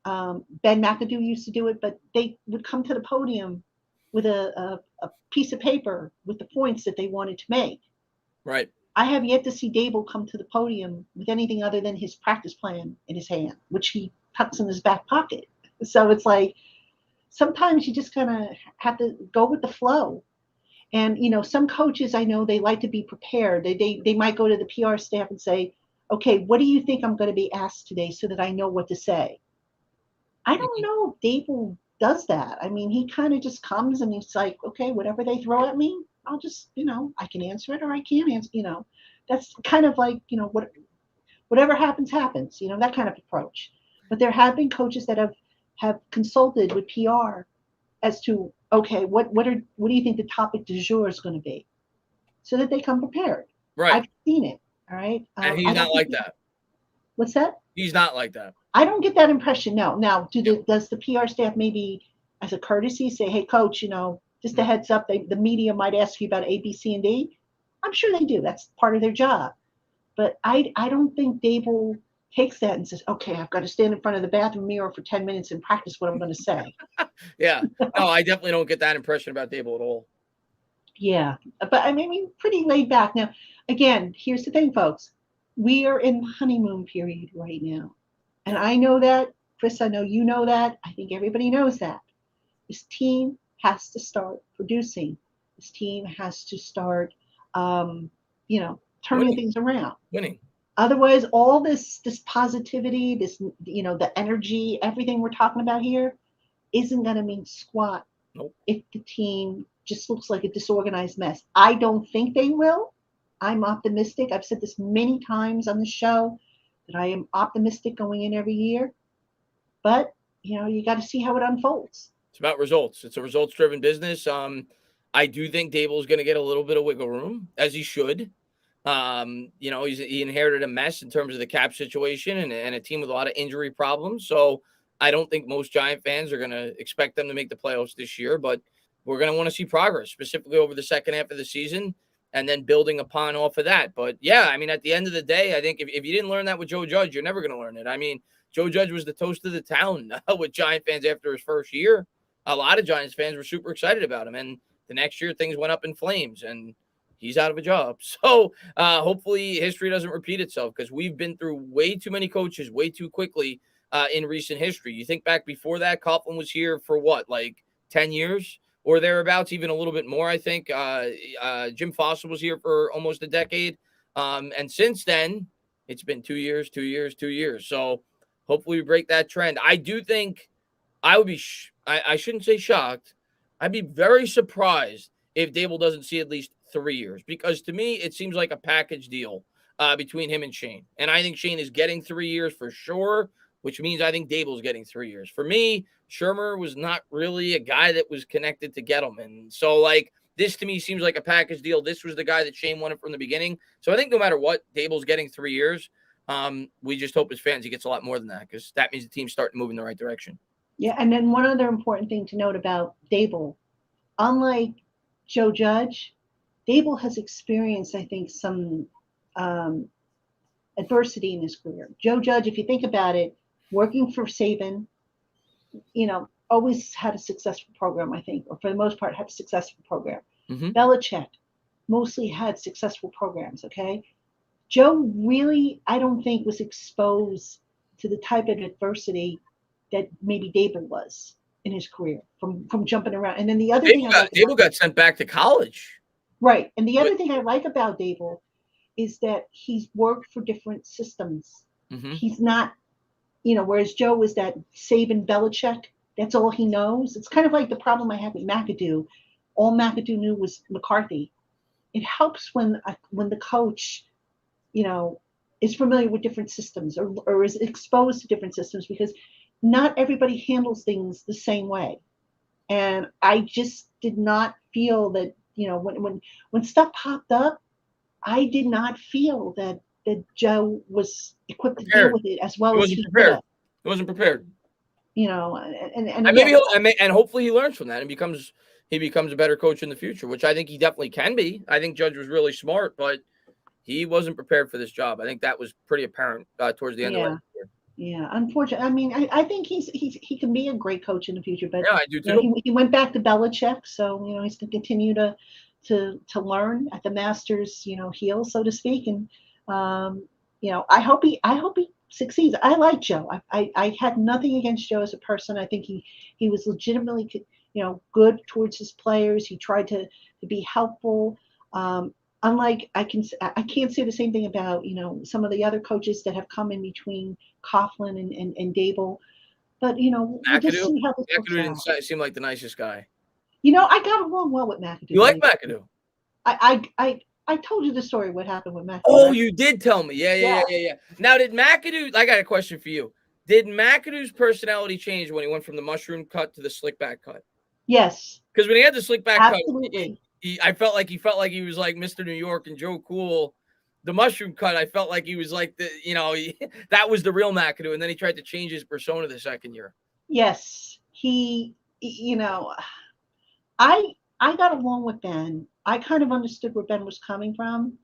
Ben McAdoo used to do it, but they would come to the podium with a piece of paper with the points that they wanted to make. Right. I have yet to see Daboll come to the podium with anything other than his practice plan in his hand, which he tucks in his back pocket. So it's like sometimes you just kind of have to go with the flow. And some coaches, I know, they like to be prepared. They might go to the PR staff and say, "Okay, what do you think I'm going to be asked today so that I know what to say?" I don't know if Daboll does that. I mean, he kind of just comes and he's like, "Okay, whatever they throw at me, I'll just, I can answer it or I can't answer." That's kind of like, whatever happens, happens, that kind of approach. But there have been coaches that have consulted with PR as to, okay, what do you think the topic du jour is going to be, so that they come prepared. Right. I've seen it. All right. And he's not like that. What's that? He's not like that. I don't get that impression. No. Now, does the PR staff maybe, as a courtesy, say, "Hey, coach, just a heads up, the media might ask you about A, B, C, and D"? I'm sure they do. That's part of their job. But I don't think Daboll takes that and says, "Okay, I've got to stand in front of the bathroom mirror for 10 minutes and practice what I'm going to say." Yeah. No, I definitely don't get that impression about Daboll at all. Yeah. But I mean, pretty laid back. Now, again, here's the thing, folks. We are in the honeymoon period right now. And I know that. Chris, I know you know that. I think everybody knows that. This team has to start producing. This team has to start, turning things around. Winning. Otherwise, all this positivity, this, the energy, everything we're talking about here isn't going to mean squat. Nope. If the team just looks like a disorganized mess. I don't think they will. I'm optimistic. I've said this many times on the show that I am optimistic going in every year. But, you got to see how it unfolds. It's about results. It's a results-driven business. I do think Daboll's going to get a little bit of wiggle room, as he should. He inherited a mess in terms of the cap situation and a team with a lot of injury problems. So I don't think most Giant fans are going to expect them to make the playoffs this year, but we're going to want to see progress, specifically over the second half of the season, and then building upon off of that. But yeah, I mean, at the end of the day, I think if you didn't learn that with Joe Judge, you're never going to learn it. I mean, Joe Judge was the toast of the town with Giant fans after his first year. A lot of Giants fans were super excited about him. And the next year, things went up in flames. And he's out of a job. So hopefully history doesn't repeat itself, because we've been through way too many coaches way too quickly in recent history. You think back before that, Coughlin was here for what, like 10 years or thereabouts, even a little bit more, I think. Jim Fossil was here for almost a decade. And since then, it's been 2 years, 2 years, 2 years. So hopefully we break that trend. I do think I would be, I shouldn't say shocked. I'd be very surprised if Daboll doesn't see at least 3 years, because to me, it seems like a package deal between him and Shane. And I think Shane is getting 3 years for sure, which means I think Daboll's getting 3 years. For me, Shermer was not really a guy that was connected to Gettleman. So, like, this to me seems like a package deal. This was the guy that Shane wanted from the beginning. So I think no matter what, Daboll's getting 3 years. We just hope as fans he gets a lot more than that, because that means the team's starting to move in the right direction. Yeah, and then one other important thing to note about Daboll, unlike Joe Judge, Daboll has experienced, I think, some adversity in his career. Joe Judge, if you think about it, working for Saban, always had a successful program, I think, or for the most part had a successful program. Mm-hmm. Belichick mostly had successful programs, okay? Joe really, I don't think, was exposed to the type of adversity that maybe Daboll was in his career from jumping around. And then the other thing Daboll got sent back to college. Right. And the other thing I like about Daboll is that he's worked for different systems. Mm-hmm. He's not, whereas Joe was that Saban Belichick, that's all he knows. It's kind of like the problem I had with McAdoo. All McAdoo knew was McCarthy. It helps when the coach, is familiar with different systems or is exposed to different systems, because not everybody handles things the same way. And I just did not feel that, when stuff popped up, I did not feel that Joe was equipped to deal with it as well as he could. He wasn't prepared. And maybe hopefully he learns from that and becomes a better coach in the future, which I think he definitely can be. I think Judge was really smart, but he wasn't prepared for this job. I think that was pretty apparent towards the end of last year. Yeah, unfortunately. I mean, I think he can be a great coach in the future, but yeah, I do too. He went back to Belichick, so he's going to continue to learn at the master's heel, so to speak. And I hope he succeeds. I like Joe. I had nothing against Joe as a person. I think he was legitimately good towards his players. He tried to be helpful. Unlike I can't say the same thing about some of the other coaches that have come in between Coughlin and Daboll, but we'll just see how this McAdoo didn't seem like the nicest guy. I got along well with McAdoo. You like McAdoo? I told you the story what happened with McAdoo. Oh, you did tell me. Yeah. Now, did McAdoo? I got a question for you. Did McAdoo's personality change when he went from the mushroom cut to the slick back cut? Yes. Because when he had the slick back cut, I felt like he was like Mr. New York and Joe Cool. The mushroom cut, I felt like he was like that was the real McAdoo, and then he tried to change his persona the second year. Yes, I got along with Ben. I kind of understood where Ben was coming from,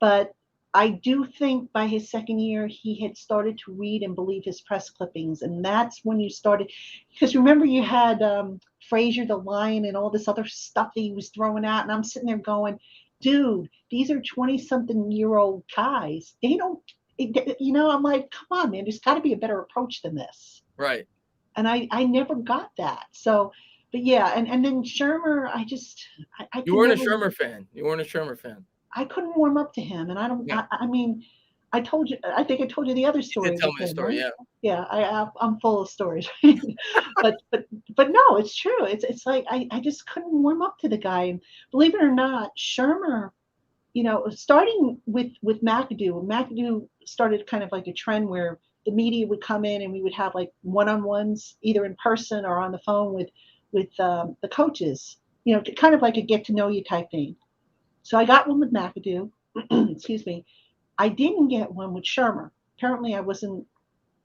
but I do think by his second year he had started to read and believe his press clippings, and that's when you started. Because remember, you had Frazier the Lion and all this other stuff that he was throwing out, and I'm sitting there going, dude, these are 20-something-year-old guys. They don't, I'm like, come on, man, there's got to be a better approach than this. Right. And I never got that. So, but yeah, and then Shermer, I You weren't a Shermer fan. You weren't a Shermer fan. I couldn't warm up to him, and I don't. Yeah. I mean, I told you. I think I told you the other story. You did tell me a story, right? Yeah. Yeah, I'm full of stories. but no, it's true. It's like I just couldn't warm up to the guy. And believe it or not, Shermer, starting with McAdoo started kind of like a trend where the media would come in and we would have like one-on-ones either in person or on the phone with the coaches, kind of like a get to know you type thing. So I got one with McAdoo. Excuse me. I didn't get one with Shermer. Apparently I wasn't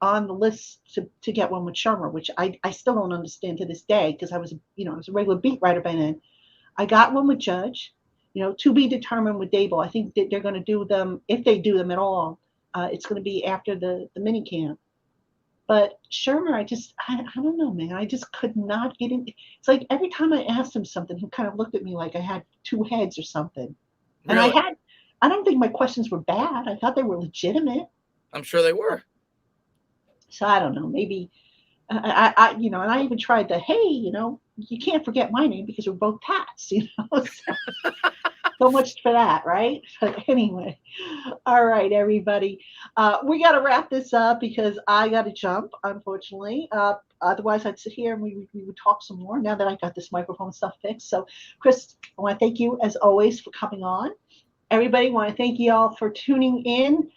on the list to get one with Shermer, which I still don't understand to this day, because I was a regular beat writer by then. I got one with Judge, to be determined with Daboll. I think that they're going to do them, if they do them at all. It's going to be after the mini camp. But Shermer, I don't know, man. I just could not get in. It's like every time I asked him something, he kind of looked at me like I had two heads or something. And I don't think my questions were bad. I thought they were legitimate. I'm sure they were. So I don't know, maybe I and I even tried the, hey, you can't forget my name because we're both Pats, So much for that, right? But anyway, all right, everybody. We got to wrap this up because I got to jump, unfortunately. Otherwise, I'd sit here and we would talk some more now that I got this microphone stuff fixed. So, Chris, I want to thank you, as always, for coming on. Everybody, want to thank you all for tuning in.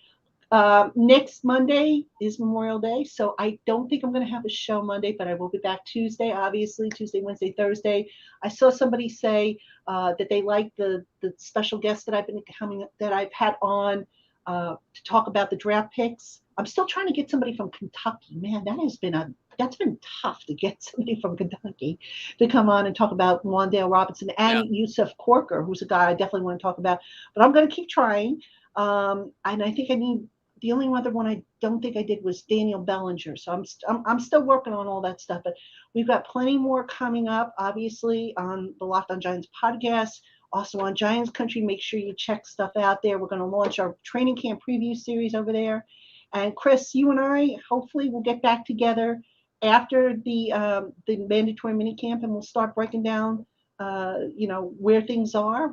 Next Monday is Memorial Day, so I don't think I'm going to have a show Monday, but I will be back Tuesday, obviously, Tuesday, Wednesday, Thursday. I saw somebody say that they like the special guests that I've had on to talk about the draft picks. I'm still trying to get somebody from Kentucky. Man, that's been tough to get somebody from Kentucky to come on and talk about Wan'Dale Robinson and Yusuf Corker, who's a guy I definitely want to talk about. But I'm going to keep trying. And I think the only other one I don't think I did was Daniel Bellinger. So I'm still working on all that stuff, but we've got plenty more coming up, obviously, on the LockedOn Giants podcast, also on Giants Country. Make sure you check stuff out there. We're going to launch our training camp preview series over there. And Chris, you and I, hopefully we'll get back together after the mandatory minicamp, and we'll start breaking down where things are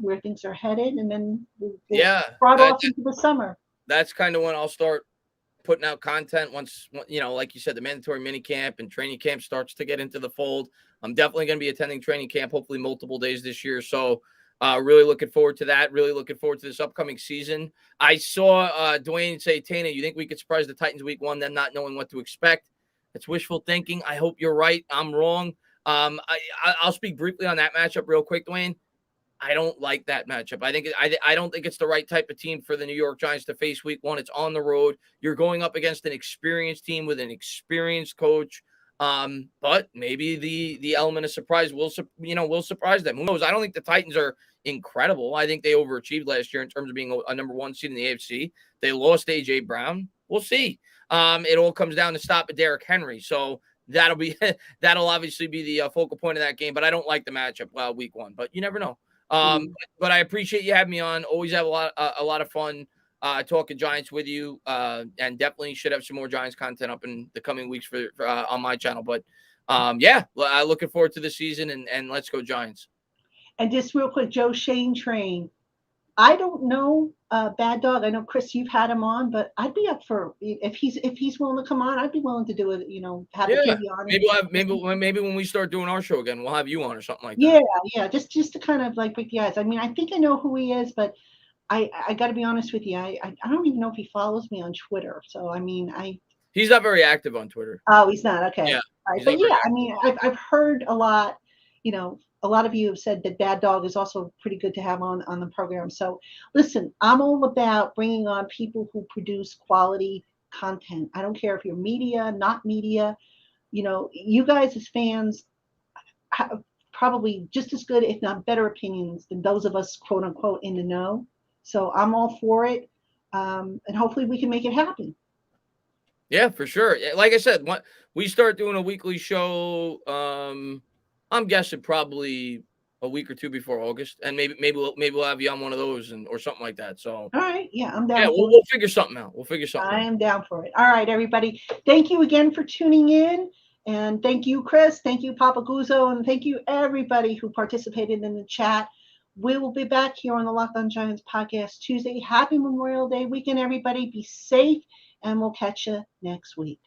headed, and then we'll start off into the summer. That's kind of when I'll start putting out content once, like you said, the mandatory mini camp and training camp starts to get into the fold. I'm definitely going to be attending training camp, hopefully multiple days this year. So really looking forward to that. Really looking forward to this upcoming season. I saw Dwayne say, Tana, you think we could surprise the Titans week 1, them not knowing what to expect? It's wishful thinking. I hope you're right. I'm wrong. I'll speak briefly on that matchup real quick, Dwayne. I don't like that matchup. I don't think it's the right type of team for the New York Giants to face week 1. It's on the road. You're going up against an experienced team with an experienced coach. But maybe the element of surprise will surprise them. Who knows? I don't think the Titans are incredible. I think they overachieved last year in terms of being a number 1 seed in the AFC. They lost A.J. Brown. We'll see. It all comes down to stop at Derrick Henry. So that'll obviously be the focal point of that game. But I don't like the matchup week 1. But you never know. But I appreciate you having me on. Always have a lot of fun talking Giants with you, and definitely should have some more Giants content up in the coming weeks for on my channel. But looking forward to the season, and let's go Giants. And just real quick, Joe Shane Train. I don't know Bad Dog. I know Chris, you've had him on, but I'd be up for if he's willing to come on. I'd be willing to do it. Have the TV on. Maybe when we start doing our show again, we'll have you on or something like that. Yeah. Just to kind of like break the ice. I mean, I think I know who he is, but I got to be honest with you. I don't even know if he follows me on Twitter. So I mean, he's not very active on Twitter. Oh, he's not. Okay. Yeah. Right. But I mean, I've heard a lot. A lot of you have said that Bad Dog is also pretty good to have on the program. So listen, I'm all about bringing on people who produce quality content. I don't care if you're media, not media. You guys as fans have probably just as good, if not better opinions than those of us, quote unquote, in the know. So I'm all for it. And hopefully we can make it happen. Yeah, for sure. Like I said, we start doing a weekly show, I'm guessing probably a week or 2 before August, and maybe we'll have you on one of those or something like that. So all right, yeah, I'm down. Yeah, we'll figure something out. I am down for it. All right, everybody. Thank you again for tuning in, and thank you, Chris. Thank you, Papa Guzzo, and thank you everybody who participated in the chat. We will be back here on the LockedOn Giants podcast Tuesday. Happy Memorial Day weekend, everybody. Be safe, and we'll catch you next week.